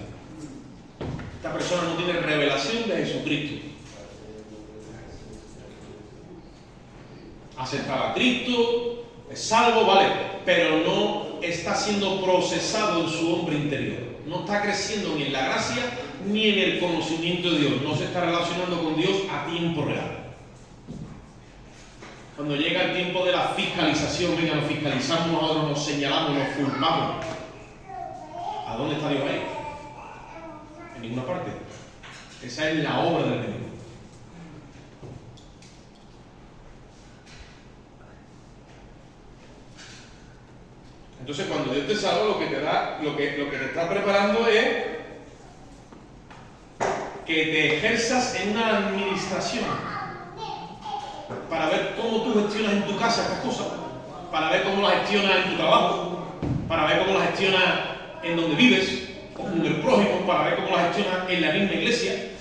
Esta persona no tiene revelación de Jesucristo. Aceptaba a Cristo, es salvo, vale, pero no está siendo procesado en su hombre interior. No está creciendo ni en la gracia ni en el conocimiento de Dios. No se está relacionando con Dios a tiempo real. Cuando llega el tiempo de la fiscalización, venga, nos fiscalizamos nosotros, nos señalamos, nos culpamos. ¿A dónde está Dios ahí? En ninguna parte. Esa es la obra del enemigo. Entonces, cuando Dios te salva, lo que te da, lo que te está preparando es que te ejerzas en una administración para ver cómo tú gestionas en tu casa estas cosas, para ver cómo las gestionas en tu trabajo, para ver cómo las gestionas en donde vives, con el prójimo, para ver cómo las gestionas en la misma iglesia.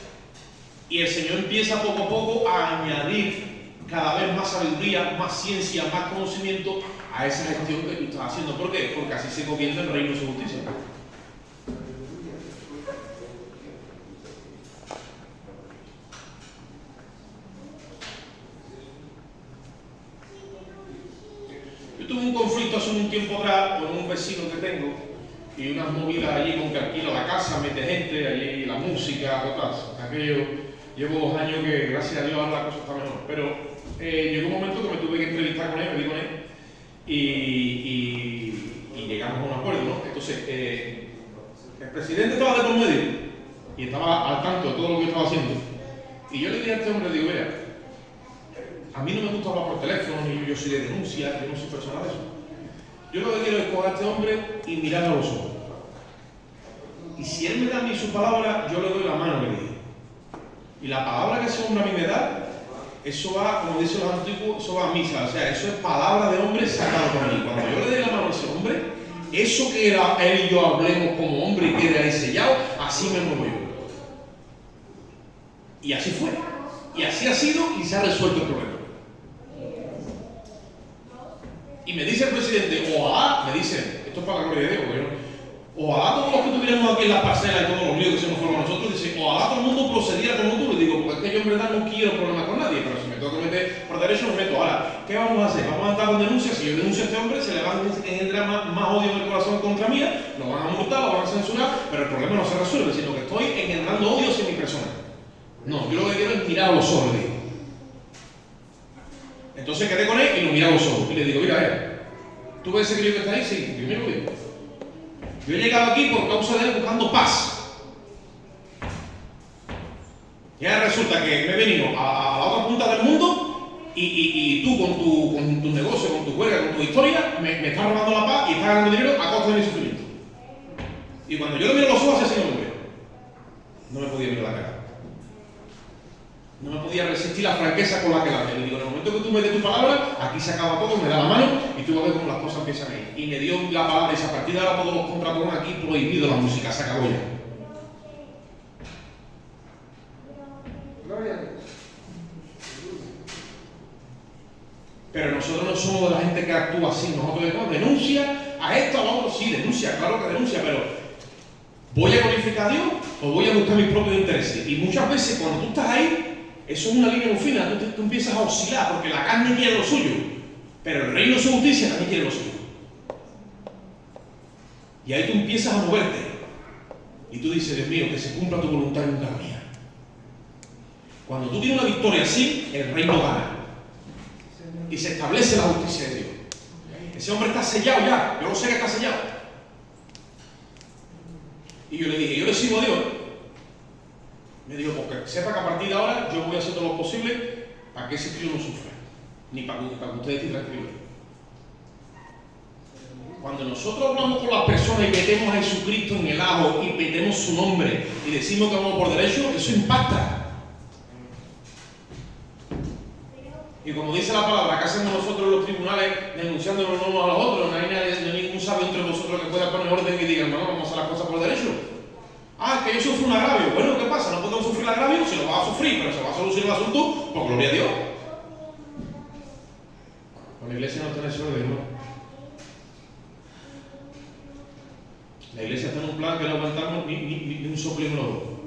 Y el Señor empieza poco a poco a añadir cada vez más sabiduría, más ciencia, más conocimiento a esa gestión que tú estás haciendo. ¿Por qué? Porque así se gobierna el reino de su justicia. Yo tuve un conflicto hace un tiempo atrás con un vecino que tengo y unas movidas allí con que alquila la casa, mete gente, allí la música, otras. Aquello, llevo 2 años que, gracias a Dios, ahora la cosa está mejor. Pero llegó un momento que me tuve que entrevistar con él, me di con él, y llegamos a un acuerdo, ¿no? Entonces, el presidente estaba de por medio y estaba al tanto de todo lo que yo estaba haciendo. Y yo le dije a este hombre, digo: mira, a mí no me gusta hablar por teléfono, ni yo soy de denuncia, yo no soy persona de eso. Yo lo que quiero es coger a este hombre y mirarlo a los ojos. Y si él me da a mí su palabra, yo le doy la mano, le dije. Y la palabra que ese hombre a mí me da, eso va, como dicen los antiguos, eso va a misa. O sea, eso es palabra de hombre sacado por mí. Cuando yo le dé la mano a ese hombre, eso que era él y yo hablemos como hombre y quede ahí sellado, así me muevo yo. Y así fue. Y así ha sido y se ha resuelto el problema. Y me dice el presidente: ojalá, me dice, esto es para la gloria de Dios, porque ojalá todos los que tuviéramos aquí en la parcela y todos los líos que se nos fueron a nosotros, dice, ojalá todo el mundo procediera como tú. Le digo, porque es que yo en verdad no quiero problemas con nadie, pero si me tengo que meter por derecho, me meto. Ahora, ¿qué vamos a hacer? Vamos a andar con denuncias. Si yo denuncio a este hombre, se le va a engendrar más odio en el corazón contra mí, lo van a multar, lo van a censurar, pero el problema no se resuelve, sino que estoy engendrando odio hacia mi persona. No, yo lo que quiero es mirar a los ojos, le digo. Entonces quedé con él y lo miraba a los ojos. Y le digo: mira, ¿tú ves ese crío que está ahí? Sí, yo mismo digo. Yo he llegado aquí por causa de él buscando paz. Y ahora resulta que me he venido a la otra punta del mundo y tú con tu negocio, con tu huelga, con tu historia, me estás robando la paz y estás ganando dinero a costa de mi sufrimiento. Y cuando yo le miro los ojos, así no me veo. No me podía mirar la cara. No me podía resistir la franqueza con la que la hace. Le digo: en el momento que tú me des tu palabra, aquí se acaba todo, me da la mano y tú vas a ver cómo las cosas empiezan a ir. Y me dio la palabra y a partir de ahora todos los contratos van aquí prohibido la música, se acabó ya. Pero nosotros no somos de la gente que actúa así. Nosotros decimos: denuncia a esto, a lo otro. Sí, denuncia, claro que denuncia, pero ¿voy a glorificar a Dios o voy a buscar mis propios intereses? Y muchas veces cuando tú estás ahí, eso es una línea muy fina, tú empiezas a oscilar, porque la carne quiere lo suyo, pero el reino de su justicia también quiere lo suyo. Y ahí tú empiezas a moverte, y tú dices: Dios mío, que se cumpla tu voluntad y nunca la mía. Cuando tú tienes una victoria así, el reino gana, y se establece la justicia de Dios. Ese hombre está sellado ya, yo lo sé que está sellado. Y yo le dije: yo le sirvo a Dios. Me dijo: porque sepa que a partir de ahora yo voy a hacer todo lo posible para que ese crío no sufra, ni para que ustedes estén tranquilos. Cuando nosotros hablamos con las personas y metemos a Jesucristo en el ajo y metemos su nombre y decimos que vamos por derecho, eso impacta. Y como dice la palabra, ¿qué hacemos nosotros en los tribunales denunciándonos unos a los otros? No hay ningún sabio entre nosotros que pueda poner orden y diga, no, vamos a hacer las cosas por derecho. Ah, que yo sufro un agravio. Bueno, ¿qué pasa? No podemos sufrir el agravio, se lo va a sufrir, pero se va a solucionar el asunto por gloria a Dios. Con la iglesia no está en ese orden, ¿no? La iglesia está en un plan que no aguantamos ni un soplo en lodo.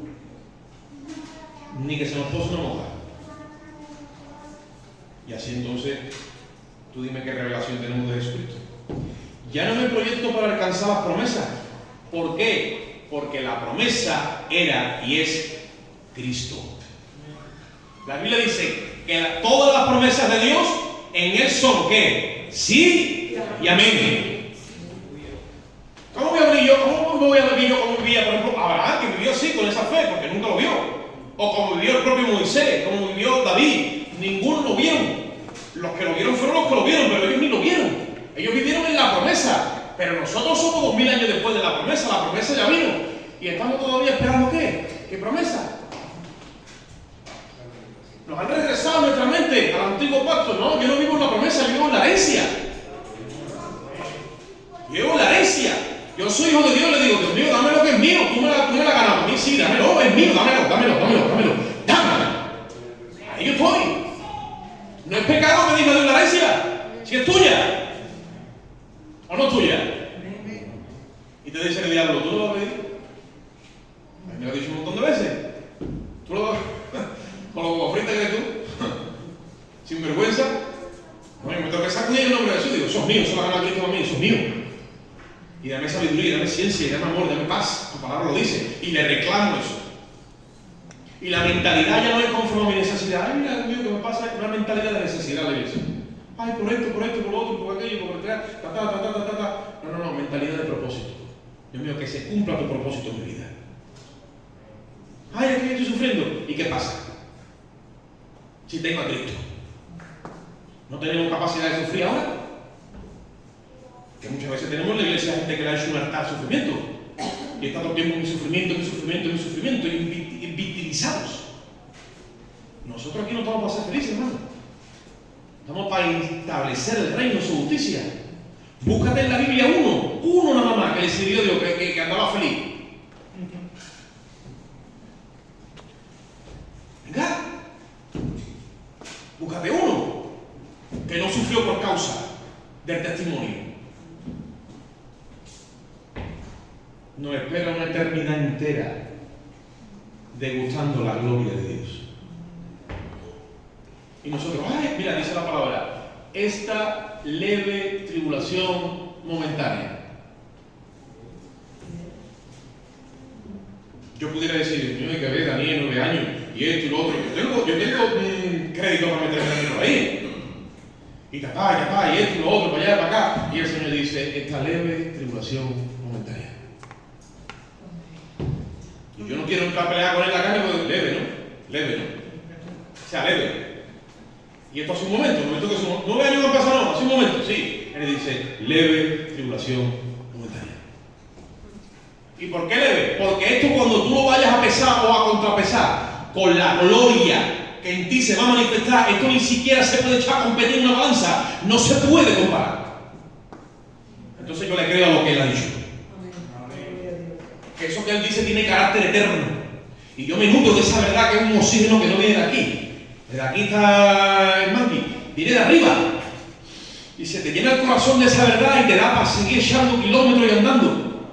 Ni que se nos pose una moja. Y así entonces, tú dime qué revelación tenemos de Jesucristo. Ya no me proyecto para alcanzar las promesas. ¿Por qué? Porque la promesa era y es Cristo. La Biblia dice que todas las promesas de Dios en Él son ¿qué? Sí y amén. ¿Cómo voy a vivir yo? ¿Cómo voy a vivir yo como vivía, por ejemplo, Abraham, que vivió así con esa fe, porque nunca lo vio? O como vivió el propio Moisés, como vivió David. Ninguno lo vieron. Los que lo vieron fueron los que lo vieron, pero ellos ni lo vieron. Ellos vivieron en la promesa. Pero nosotros somos 2000 años después de la promesa. La promesa ya vino. Y estamos todavía esperando ¿qué? ¿Qué promesa? Nos han regresado nuestra mente al antiguo pacto. No, yo no vivo en la promesa, yo vivo en la herencia. Yo vivo en la herencia. Yo soy hijo de Dios, le digo, Dios mío, dame lo que es mío. Tú me la ganas. A mí sí, dámelo, es mío, dámelo. Dámelo. Ahí yo estoy. No es pecado pedirme de una herencia, si es tuya. ¿O no es tuya? Y te dice el diablo, ¿tú lo vas a pedir? A mí me lo he dicho un montón de veces. ¿Tú lo vas a pedir? Con lo como frita que eres tú. Sin vergüenza. No, yo me tengo que sacudir el nombre de Jesús. Digo, eso es mío, eso lo ha ganado Cristo para mí, eso es mío. Y dame sabiduría, dame ciencia, dame amor, dame paz. Tu palabra lo dice. Y le reclamo eso. Y la mentalidad ya no es conforme a mi necesidad. Ay, mira, Dios, que me pasa es una mentalidad de necesidad de la iglesia. Ay, por esto, por lo otro, por aquello, por aquello, No, mentalidad de propósito. Dios mío, que se cumpla tu propósito en mi vida. Ay, es que yo estoy sufriendo. ¿Y qué pasa? Si tengo a Cristo. ¿No tenemos capacidad de sufrir ahora? Que muchas veces tenemos en la iglesia gente que le ha hecho un altar de sufrimiento. Y está todo el tiempo en sufrimiento, y victimizados. Nosotros aquí no estamos para ser felices, hermano. Estamos para establecer el reino, su justicia. Búscate en la Biblia uno nada más que le sirvió a Dios, que andaba feliz. Venga, búscate uno que no sufrió por causa del testimonio. Nos espera una eternidad entera degustando la gloria de Dios. Y nosotros, ay, mira, dice la palabra, esta leve tribulación momentánea. Yo pudiera decir, yo hay que ver, Daniel, 9 años, y esto y lo otro. Yo tengo crédito para meterme por ahí. Y y esto y lo otro, para allá, para acá. Y el Señor dice, esta leve tribulación momentánea. Y yo no quiero entrar a pelear con él en la carne, porque leve, ¿no? O sea, leve. Y esto hace un momento que son 9 años no pasa nada, hace un momento, sí. Él dice, leve tribulación momentánea. ¿Y por qué leve? Porque esto cuando tú lo vayas a pesar o a contrapesar con la gloria que en ti se va a manifestar, esto ni siquiera se puede echar a competir en una balanza, no se puede comparar. Entonces yo le creo a lo que él ha dicho. Que eso que él dice tiene carácter eterno. Y yo me nutro de esa verdad que es un oxígeno que no viene de aquí. De aquí está el manqui, viene de arriba. Y se te llena el corazón de esa verdad y te da para seguir echando kilómetros y andando.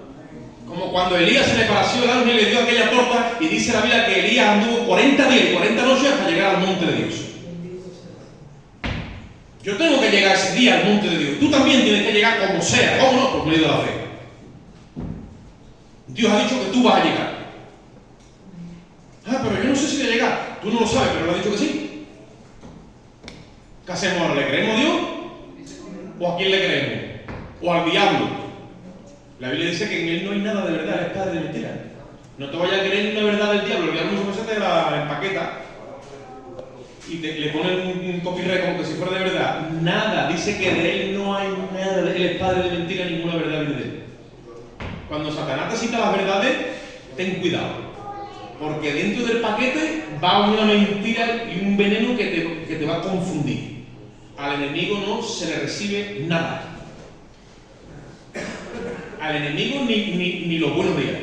Como cuando Elías se le pareció el ángel y le dio aquella torta, y dice la Biblia que Elías anduvo 40 días y 40 noches hasta llegar al monte de Dios. Yo tengo que llegar ese día al monte de Dios. Tú también tienes que llegar como sea. ¿Cómo no? Por medio de la fe. Dios ha dicho que tú vas a llegar. Ah, pero yo no sé si voy a llegar. Tú no lo sabes, pero él ha dicho que sí. ¿Qué hacemos ahora? ¿Le creemos a Dios? ¿O a quién le creemos? ¿O al diablo? La Biblia dice que en él no hay nada de verdad, es padre de mentira. No te vayas a creer en la verdad del diablo. El diablo muchas veces te la empaqueta. y le ponen un copyright como que si fuera de verdad. Nada, dice que de él no hay nada, él es padre de mentira, ninguna verdad viene de él. Cuando Satanás te cita las verdades, ten cuidado, porque dentro del paquete va una mentira y un veneno que te va a confundir. Al enemigo no se le recibe nada. Al enemigo ni los buenos días.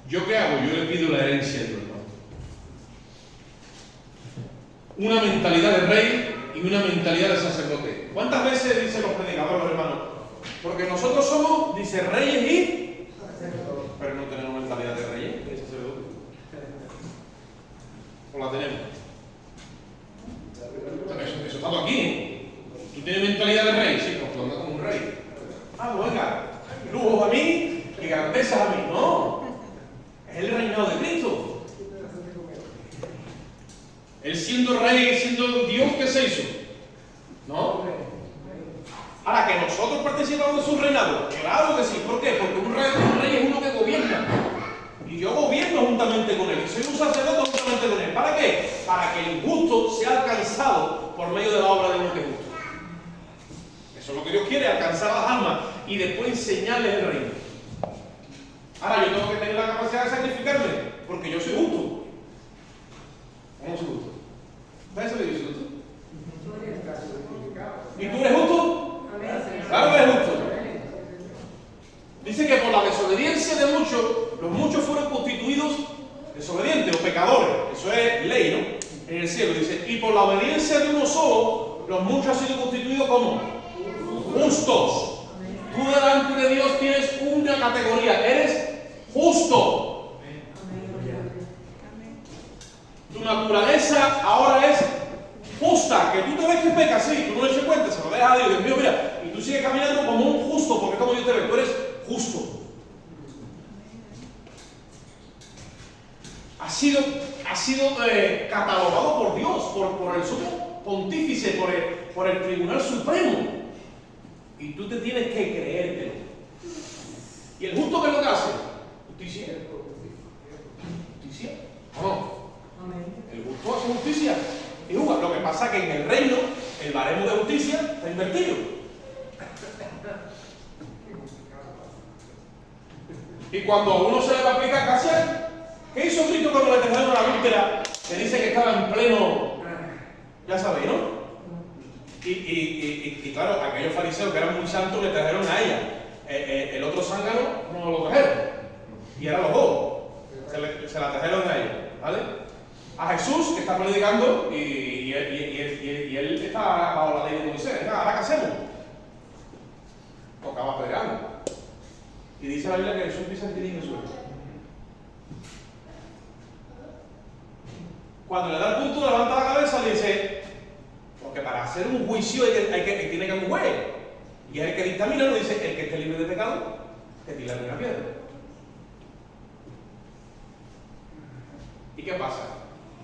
¿Yo qué hago? Yo le pido la herencia de Dios, ¿no? Una mentalidad de rey y una mentalidad de sacerdote. ¿Cuántas veces dicen los predicadores, hermanos? Porque nosotros somos, dice, reyes y... pero no tenemos mentalidad de reyes y de sacerdote. ¿O la tenemos? Eso está aquí, ¿eh? ¿Tú tienes mentalidad de rey? Sí, pues tú andas como un rey. Ah, pues venga, lujos a mí y grandezas a mí. No. Es el reinado de Cristo. Él siendo rey, siendo Dios, ¿qué se hizo? ¿No? Ahora, que nosotros participamos de su reinado, claro que sí. ¿Por qué? Porque un rey es uno que gobierna. Y yo gobierno juntamente con él. Y soy un sacerdote juntamente con él. ¿Para qué? Para que el justo sea alcanzado por medio de la obra de uno que es justo. Eso es lo que Dios quiere, alcanzar a las almas y después enseñarles el reino. Ahora, yo tengo que tener la capacidad de sacrificarme, porque yo soy justo. ¿Cómo soy justo? ¿Sabes eso que yo soy justo? ¿Y tú eres justo? Claro que eres justo. Dice que por la desobediencia de muchos, los muchos fueron constituidos desobedientes o pecadores. Eso es ley, ¿no? En el cielo dice, y por la obediencia de uno solo, los muchos han sido constituidos como justos. Tú delante de Dios tienes una categoría, eres justo. Tu naturaleza ahora es justa. Que tú te ves que pecas, sí, tú no le eches cuenta, se lo dejas a Dios. Dios mío, mira, y tú sigues caminando como un justo, porque como Dios te ve, tú eres justo. Ha sido catalogado por Dios, por el sumo pontífice, por el tribunal supremo. Y tú te tienes que creértelo. ¿Y el justo qué es lo que hace? Justicia. ¿Justicia? ¿O no? El justo hace justicia. Y lo que pasa es que en el reino el baremo de justicia está invertido. Y cuando a uno se le va a aplicar cárcel, ¿qué hizo Cristo cuando le trajeron a la adúltera? Que dice que estaba en pleno, ya sabéis, ¿no? Y claro, aquellos fariseos que eran muy santos le trajeron a ella. El otro zángano no lo trajeron. Y eran los dos. Se la trajeron a ella, ¿vale? A Jesús, que está predicando, y él está bajo la ley de Moisés. ¿Ahora qué hacemos? Tocaba predicando. Y dice la Biblia que Jesús empieza a escribir en el suelo. Cuando le da el punto, levanta la cabeza y le dice, porque para hacer un juicio tiene que haber un juez. Y es el que dictamina, lo dice, el que esté libre de pecado, que tire la primera piedra. ¿Y qué pasa?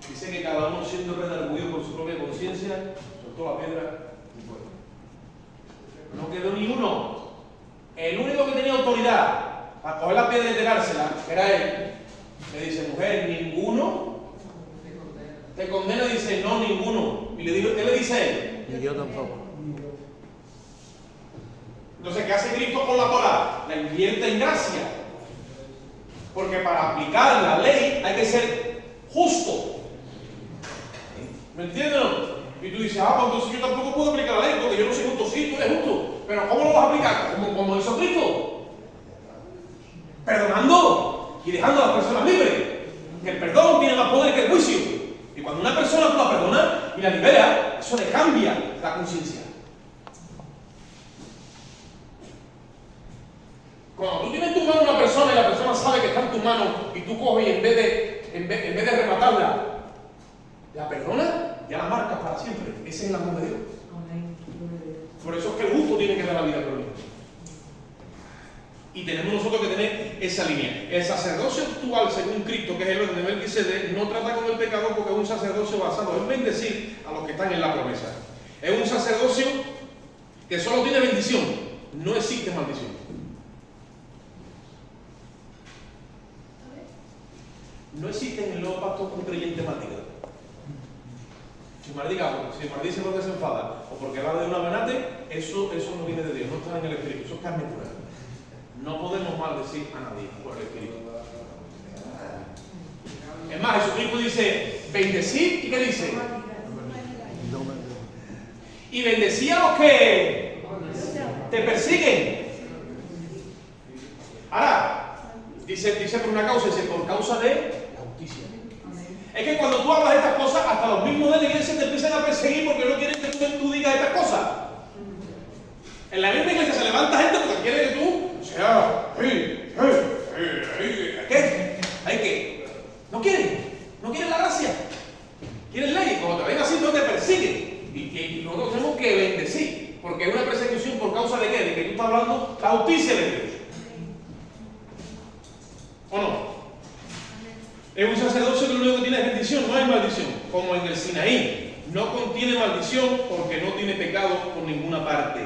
Dice que cada uno siendo redarguido por su propia conciencia, soltó la piedra y fue. No quedó ni uno. El único que tenía autoridad para coger la piedra y tirársela era él. Le dice, mujer, ninguno te condena. Dice, no, ninguno. Y ¿qué le dice a él? Y yo tampoco. Entonces, ¿qué hace Cristo con la Torá? La invierte en gracia. Porque para aplicar la ley hay que ser justo. ¿Me entiendes? Y tú dices, pues entonces yo tampoco puedo aplicar la ley porque yo no soy justo. Sí, tú eres justo. Pero ¿cómo lo vas a aplicar? Como hizo Cristo. Perdonando y dejando a las personas libres. Que el perdón tiene más poder que el juicio. Y cuando una persona tú la perdonas y la liberas, eso le cambia la conciencia. Cuando tú tienes en tu mano una persona y la persona sabe que está en tu mano y tú coges y en vez de rematarla, la perdonas, ya la marcas para siempre. Ese es el amor de Dios. Por eso es que el justo tiene que dar la vida por Dios. Y tenemos nosotros que tener esa línea. El sacerdocio actual, según Cristo, que es el orden de Melquisedec, no trata con el pecador porque es un sacerdocio basado en bendecir a los que están en la promesa. Es un sacerdocio que solo tiene bendición, no existe maldición. No existe en el nuevo pacto un creyente maldiga. Si maldice porque se enfada o porque va de un avenate, eso no viene de Dios, no está en el Espíritu, eso es carne pura. No podemos maldecir a nadie por el Espíritu. Es más, Jesucristo dice, bendecid, ¿y qué dice? Y bendecí a los que te persiguen. Ahora, dice por una causa, dice por causa de la justicia. Es que cuando tú hablas de estas cosas, hasta los mismos de la iglesia te empiezan a perseguir porque no quieren que tú digas estas cosas. En la misma iglesia se levanta gente porque quiere que tú seas, ¿qué? No quieren la gracia. Quieren ley. Cuando te ven así, no te persiguen. Y nosotros tenemos que bendecir, porque es una persecución por causa de qué, de que tú estás hablando la justicia de Dios. ¿O no? Es un sacerdocio que lo único que tiene es bendición, no hay maldición. Como en el Sinaí, no contiene maldición porque no tiene pecado por ninguna parte.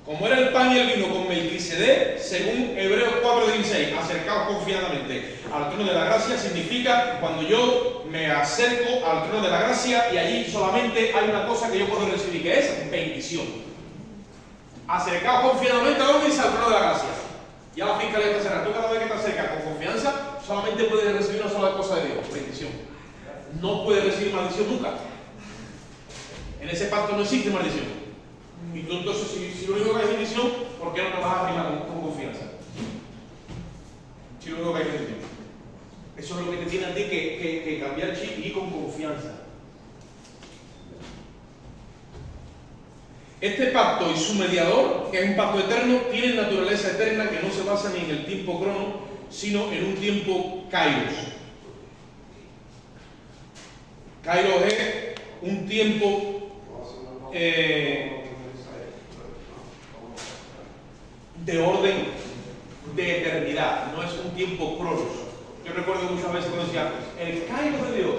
Como era el pan y el vino con Melquisedec, según Hebreos 4:16, acercaos confiadamente al trono de la gracia, significa cuando yo me acerco al trono de la gracia y allí solamente hay una cosa que yo puedo recibir, que es bendición. Acercaos confiadamente, ¿a dónde dice? Al trono de la gracia. Ya la fiscalía está cerrada. Tú cada vez que te acercas con confianza, solamente puedes recibir una sola cosa de Dios, bendición. No puedes recibir maldición nunca. En ese pacto no existe maldición. Y tú entonces, si lo único que hay es bendición, ¿por qué no te vas a afirmar con confianza? Si lo único que hay es bendición. Eso es lo que te tiene a ti que cambiar el chip y con confianza. Este pacto y su mediador, que es un pacto eterno, tienen naturaleza eterna que no se basa ni en el tiempo crono, sino en un tiempo kairos. Kairos es un tiempo de orden de eternidad, no es un tiempo cronos. Yo recuerdo muchas veces cuando decía el kairos de Dios,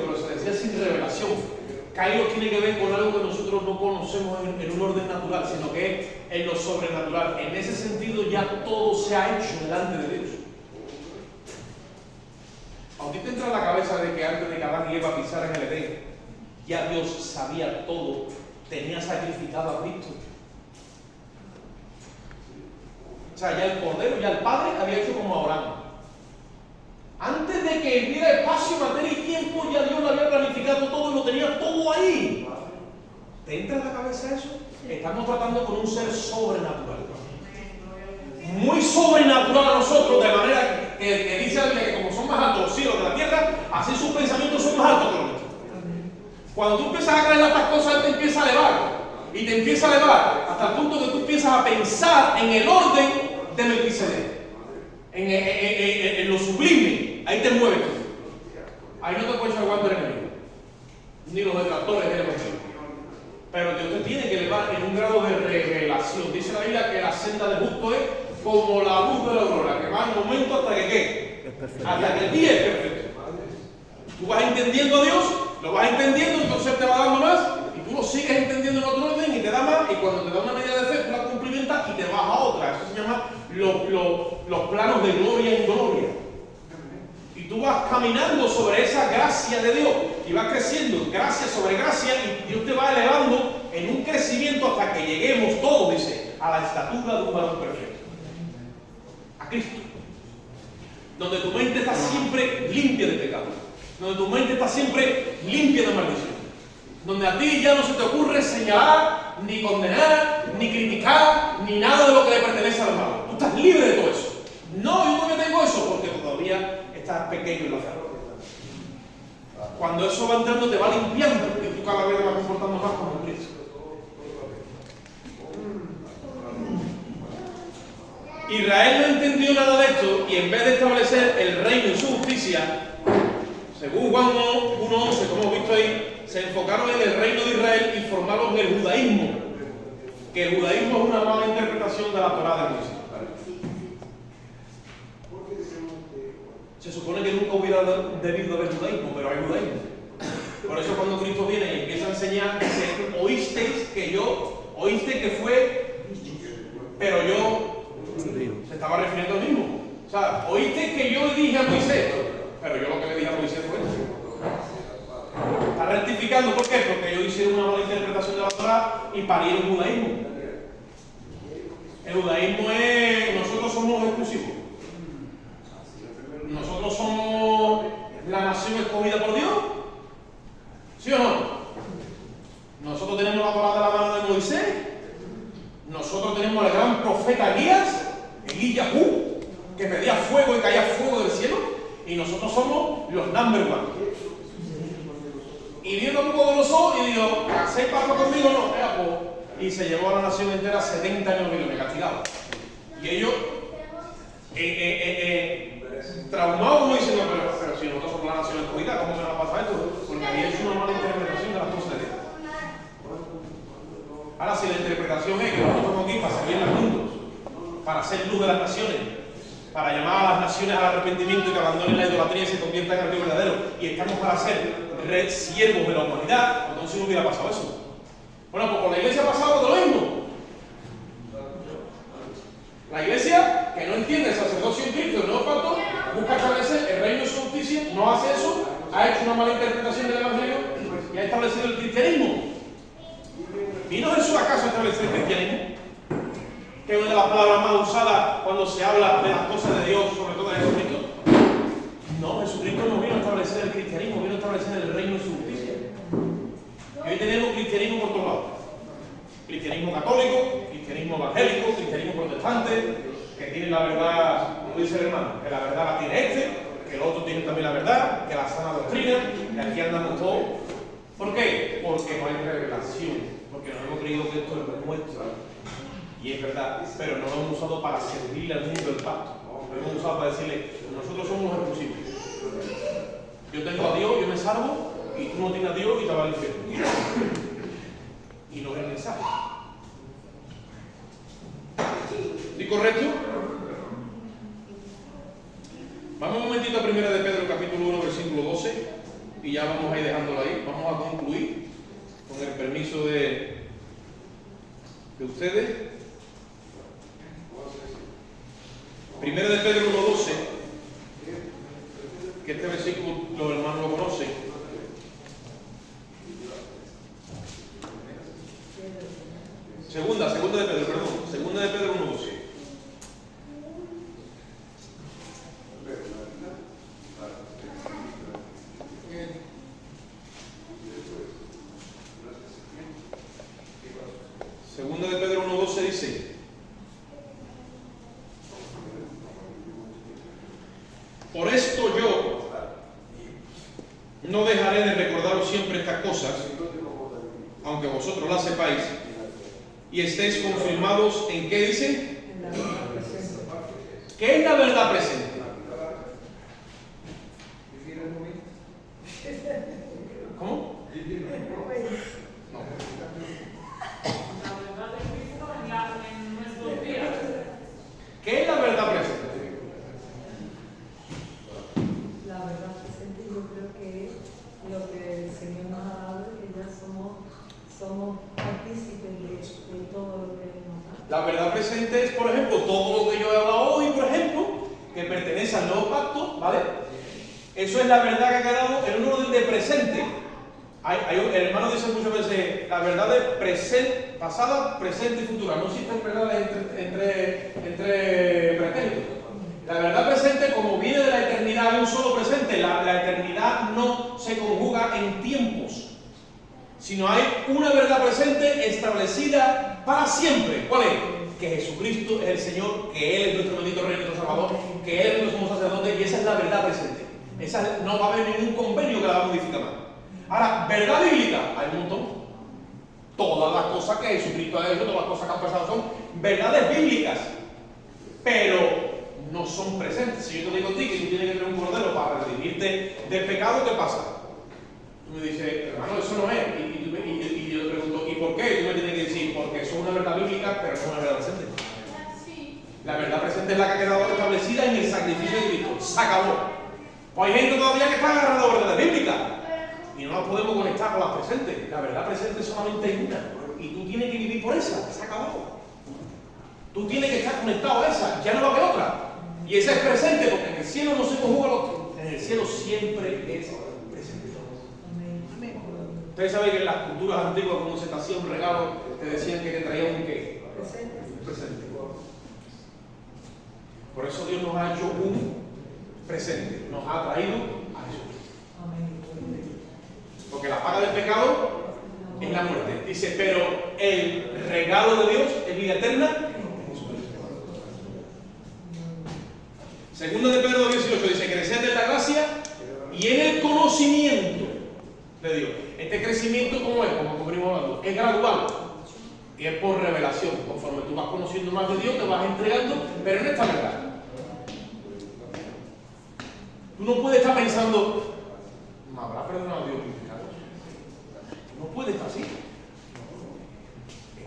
pero se decía sin revelación. Kairos tiene que ver con algo que nosotros no conocemos en un orden natural, sino que es en lo sobrenatural. En ese sentido ya todo se ha hecho delante de Dios. ¿A ti te entra en la cabeza de que antes de que Adán y Eva pisaran el Edén, ya Dios sabía todo, tenía sacrificado a Cristo? O sea, ya el Cordero, ya el Padre había hecho como Abraham. Antes de que hubiera espacio, materia y tiempo, ya Dios lo había planificado todo y lo tenía todo ahí. ¿Te entra en la cabeza eso? Estamos tratando con un ser sobrenatural. Muy sobrenatural a nosotros, de manera que dice la Biblia que como son más altos los cielos de la tierra, así sus pensamientos son más altos que los nuestros. Cuando tú empiezas a creer estas cosas, Él te empieza a elevar. Y te empieza a elevar hasta el punto que tú empiezas a pensar en el orden de Melquisedec, en lo sublime. Ahí te mueves. Ahí no te puedes echar guante el enemigo, ni los detractores del evangelio. Pero Dios te tiene que elevar en un grado de revelación. Dice la Biblia que la senda del justo es como la luz de la aurora, que va en momento hasta que ¿qué? Hasta que el día es perfecto. Tú vas entendiendo a Dios, lo vas entendiendo, entonces te va dando más. Tú lo sigues entendiendo en otro orden y te da más, y cuando te da una medida de fe, tú la cumplimentas y te vas a otra. Eso se llama los planos de gloria en gloria. Y tú vas caminando sobre esa gracia de Dios y vas creciendo, gracia sobre gracia, y Dios te va elevando en un crecimiento hasta que lleguemos todos, dice, a la estatura de un varón perfecto. A Cristo. Donde tu mente está siempre limpia de pecado. Donde tu mente está siempre limpia de maldición. Donde a ti ya no se te ocurre señalar, ni condenar, ni criticar, ni nada de lo que le pertenece al hermano. Tú estás libre de todo eso. No, yo no tengo eso porque todavía estás pequeño en la fe. Cuando eso va entrando te va limpiando y tú cada vez te vas comportando más como Cristo. Israel no entendió nada de esto y en vez de establecer el reino y su justicia, según Juan 1:11, como hemos visto ahí, se enfocaron en el reino de Israel y formaron el judaísmo, que el judaísmo es una mala interpretación de la Torá de Moisés. Se supone que nunca hubiera debido haber judaísmo, pero hay judaísmo. Por eso cuando Cristo viene y empieza a enseñar, dice, oísteis que fue, pero yo, se estaba refiriendo al mismo. O sea, oíste que yo le dije a Moisés, pero yo lo que le dije a Moisés fue esto. Está rectificando, ¿por qué? Porque ellos hicieron una mala interpretación de la Torá y parieron el judaísmo. El judaísmo es, nosotros somos los exclusivos. Nosotros somos la nación escogida por Dios. ¿Sí o no? Nosotros tenemos la Torá de la mano de Moisés. Nosotros tenemos al gran profeta Elías, Eliyahu, que pedía fuego y caía fuego del cielo. Y nosotros somos los number one. Y vino Nabucodonosor y dijo, ¿hacéis pacto conmigo? No, y se llevó a la nación entera 70 años de castigado. Y ellos, traumados, como dicen, pero si nosotros somos la nación escogida, ¿cómo se nos pasa esto? Porque había hecho una mala interpretación de las cosas de Dios. Ahora, si la interpretación es que nosotros estamos aquí para servir al mundo, para hacer luz de las naciones, para llamar a las naciones al arrepentimiento y que abandonen la idolatría y se conviertan en el Dios verdadero, y estamos para ser siervos de la humanidad, entonces no hubiera pasado eso. Bueno, pues con la iglesia ha pasado todo lo mismo. La iglesia, que no entiende el sacerdocio en Cristo, el nuevo pacto, busca establecer el reino de su justicia, no hace eso, ha hecho una mala interpretación del evangelio y ha establecido el cristianismo. ¿Vino Jesús acaso a establecer el cristianismo? Que es una de las palabras más usadas cuando se habla de las cosas de Dios, sobre todo de Jesucristo. No, Jesucristo no vino a establecer el cristianismo, vino a establecer el reino de su justicia. Y hoy tenemos cristianismo por todos lados. Cristianismo católico, cristianismo evangélico, cristianismo protestante, que tiene la verdad, como dice el hermano, que la verdad la tiene este, que el otro tiene también la verdad, que la sana doctrina, y aquí andamos todos. ¿Por qué? Porque no hay revelación, porque nos hemos creído que esto es nuestro. Y es verdad, pero no lo hemos usado para servirle al mundo del pacto. Lo hemos usado para decirle, nosotros somos los exclusivos. Yo tengo a Dios, yo me salvo, y tú no tienes a Dios y te vas al infierno. Y no es el mensaje. ¿Sí correcto? Vamos un momentito a 1 de Pedro, capítulo 1, versículo 12, y ya vamos a ir dejándolo ahí. Vamos a concluir con el permiso de ustedes. 1 de Pedro 1:12, que este versículo los hermanos lo conocen. Segunda de Pedro, perdón. Segunda de Pedro 1:12. Segunda de Pedro 1:12 dice: por esto yo no dejaré de recordaros siempre estas cosas, aunque vosotros las sepáis, y estéis confirmados en qué dice, ¿qué es la verdad presente? ¿Cómo? No. ¿Qué es la verdad presente? La verdad presente, yo creo que es lo que el Señor nos ha dado, que ya somos partícipes de todo lo que nos da. La verdad presente es, por ejemplo, todo lo que yo he hablado hoy, por ejemplo, que pertenece al nuevo pacto, ¿vale? Eso es la verdad que ha quedado en un orden de presente. El hermano dice muchas veces, la verdad de presente, pasada, presente y futura. No existen verdades entre pretéritos. La verdad presente, como viene de la eternidad, es un solo presente. La eternidad no se conjuga en tiempos, sino hay una verdad presente establecida para siempre. ¿Cuál es? Que Jesucristo es el Señor, que Él es nuestro bendito Rey, nuestro Salvador, que Él es nuestro sumo sacerdote, y esa es la verdad presente. Esa no va a haber ningún convenio que la va a modificar más. Ahora, verdad bíblica, hay un montón. Todas las cosas que Jesucristo ha hecho, todas las cosas que han pasado son verdades bíblicas, pero no son presentes. Si yo te digo a ti que tú tienes que tener un cordero para redimirte del pecado, ¿qué pasa? Tú me dices, hermano, eso no es. Y yo te pregunto, ¿y por qué? Y tú me tienes que decir, porque eso es una verdad bíblica, pero no es una verdad presente. La verdad presente es la que ha quedado establecida en el sacrificio de Cristo. Se acabó. Pues hay gente todavía que está agarrada a verdades bíblicas y no las podemos conectar con las presentes. La verdad presente solamente hay una y tú tienes que vivir por esa. Se acabó. Tú tienes que estar conectado a esa, ya no va a haber otra. Y ese es presente porque en el cielo no se conjuga lo otro. En el cielo siempre es presente. Amén. Ustedes saben que en las culturas antiguas, cuando se te hacía un regalo, te decían que te traían un qué. Presente. Por eso Dios nos ha hecho un presente. Nos ha traído a Jesús. Porque la paga del pecado es la muerte. Dice, pero el regalo de Dios es vida eterna. Segunda de Pedro 18 dice, creced en la gracia y en el conocimiento de Dios. Este crecimiento, ¿cómo es? Como venimos hablando, es gradual. Y es por revelación. Conforme tú vas conociendo más de Dios, te vas entregando, pero en esta verdad. Tú no puedes estar pensando, ¿me habrá perdonado Dios mis pecados? No puedes estar así.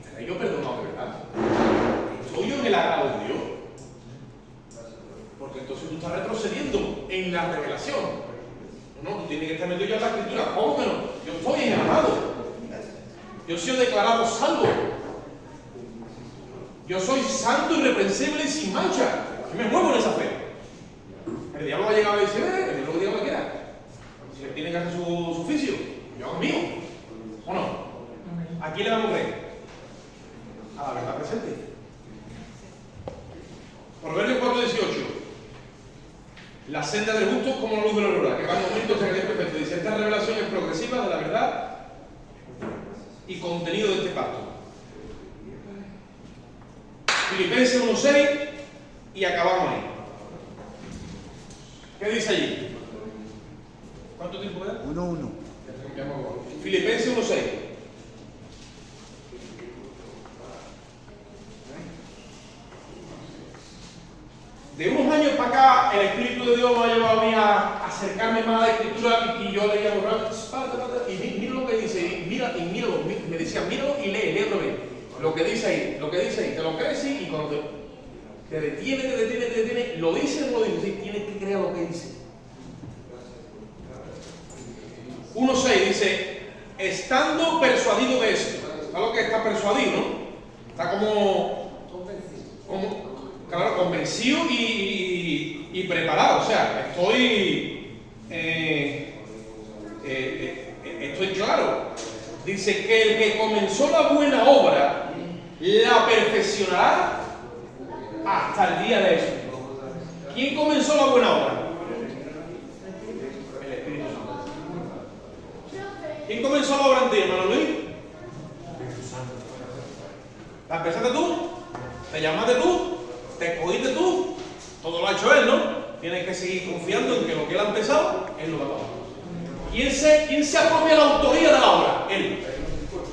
¿Estaré yo perdonado de verdad? ¿Estoy yo en el agrado de Dios? Porque entonces tú estás retrocediendo en la revelación. No, tú tienes que estar metido ya en la escritura. ¿Cómo que no? Yo estoy en el amado. Yo soy declarado salvo. Yo soy santo, irreprensible y sin mancha. Yo me muevo en esa fe. El diablo va a llegar a decir, el lo que diga lo que quiera. Si él tiene que hacer su oficio, yo hago mío. ¿O no? ¿A quién le vamos a creer? A la verdad presente. Proverbios 4:18. La senda del justo es como la luz de la aurora, que va en momento hasta que es perfecto. Dice, esta revelación es progresiva de la verdad y contenido de este pacto. Filipenses 1:6 y acabamos ahí. ¿Qué dice allí? ¿Cuánto tiempo queda? 1:1. Filipenses 1:6. De unos años para acá, el Espíritu de Dios me ha llevado a mí a acercarme más a la Escritura y yo leía los ratos, y mira lo que dice, y míralo, me decía, míralo y lee otra vez. Lo que dice ahí, te lo crees y cuando te detiene, lo dice o no lo dice, sí, tienes que creer lo que dice. 1:6 dice, estando persuadido de esto, ¿sabes lo que está persuadido, no? Está como claro, convencido y preparado, o sea, estoy claro. Dice que el que comenzó la buena obra la perfeccionará hasta el día de eso. ¿Quién comenzó la buena obra? El Espíritu Santo. ¿Quién comenzó la obra en ti, hermano Luis? ¿La empezaste tú? ¿Te llamaste tú? ¿Te escogiste tú? Todo lo ha hecho Él, ¿no? Tienes que seguir confiando en que lo que Él ha empezado, Él lo va a acabar. ¿Quién se apropia la autoría de la obra? Él.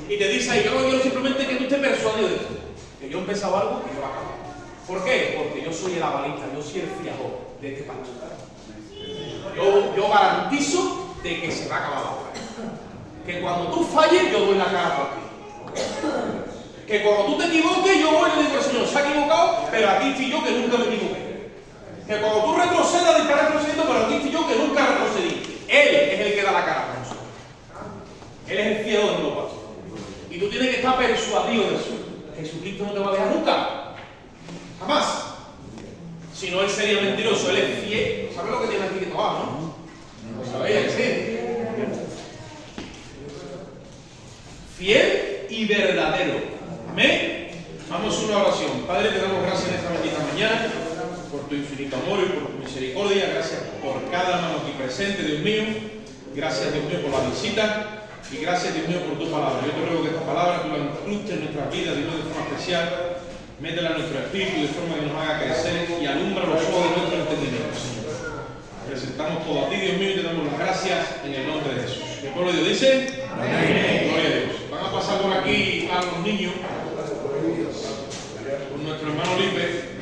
Y te dice ahí, yo no quiero simplemente que tú estés persuadido de esto. Que yo he empezado algo y yo lo acabo. ¿Por qué? Porque yo soy el avalista, yo soy el fiador de este pacto. Yo garantizo de que se va a acabar la obra. Que cuando tú falles, yo doy la cara por ti. Que cuando tú te equivoques, yo voy y le digo al Señor, se ha equivocado, pero aquí estoy yo que nunca me equivoqué. Que cuando tú retrocedas, estarás retrocediendo, pero aquí estoy yo que nunca retrocedí. Él es el que da la cara por nosotros. Él es el fiador de los pactos. Y tú tienes que estar persuadido de eso. Jesucristo no te va a dejar nunca. Jamás. Si no, Él sería mentiroso. Él es fiel. ¿Sabes lo que tiene aquí que tomar, no? ¿Lo sabéis que sí? Fiel y verdadero. Amén. Vamos a una oración. Padre, te damos gracias en esta bendita mañana por tu infinito amor y por tu misericordia. Gracias por cada mano aquí presente, Dios mío. Gracias, Dios mío, por la visita. Y gracias, Dios mío, por tu palabra. Yo te ruego que esta palabra tú la incrustes en nuestras vidas, Dios mío, de forma especial. Métela en nuestro espíritu de forma que nos haga crecer y alumbra los ojos de nuestro entendimiento, Señor. Presentamos todo a ti, Dios mío, y te damos las gracias en el nombre de Jesús. ¿El pueblo de Dios dice? Amén. Gloria a Dios. Van a pasar por aquí a los niños, con nuestro hermano Lipe.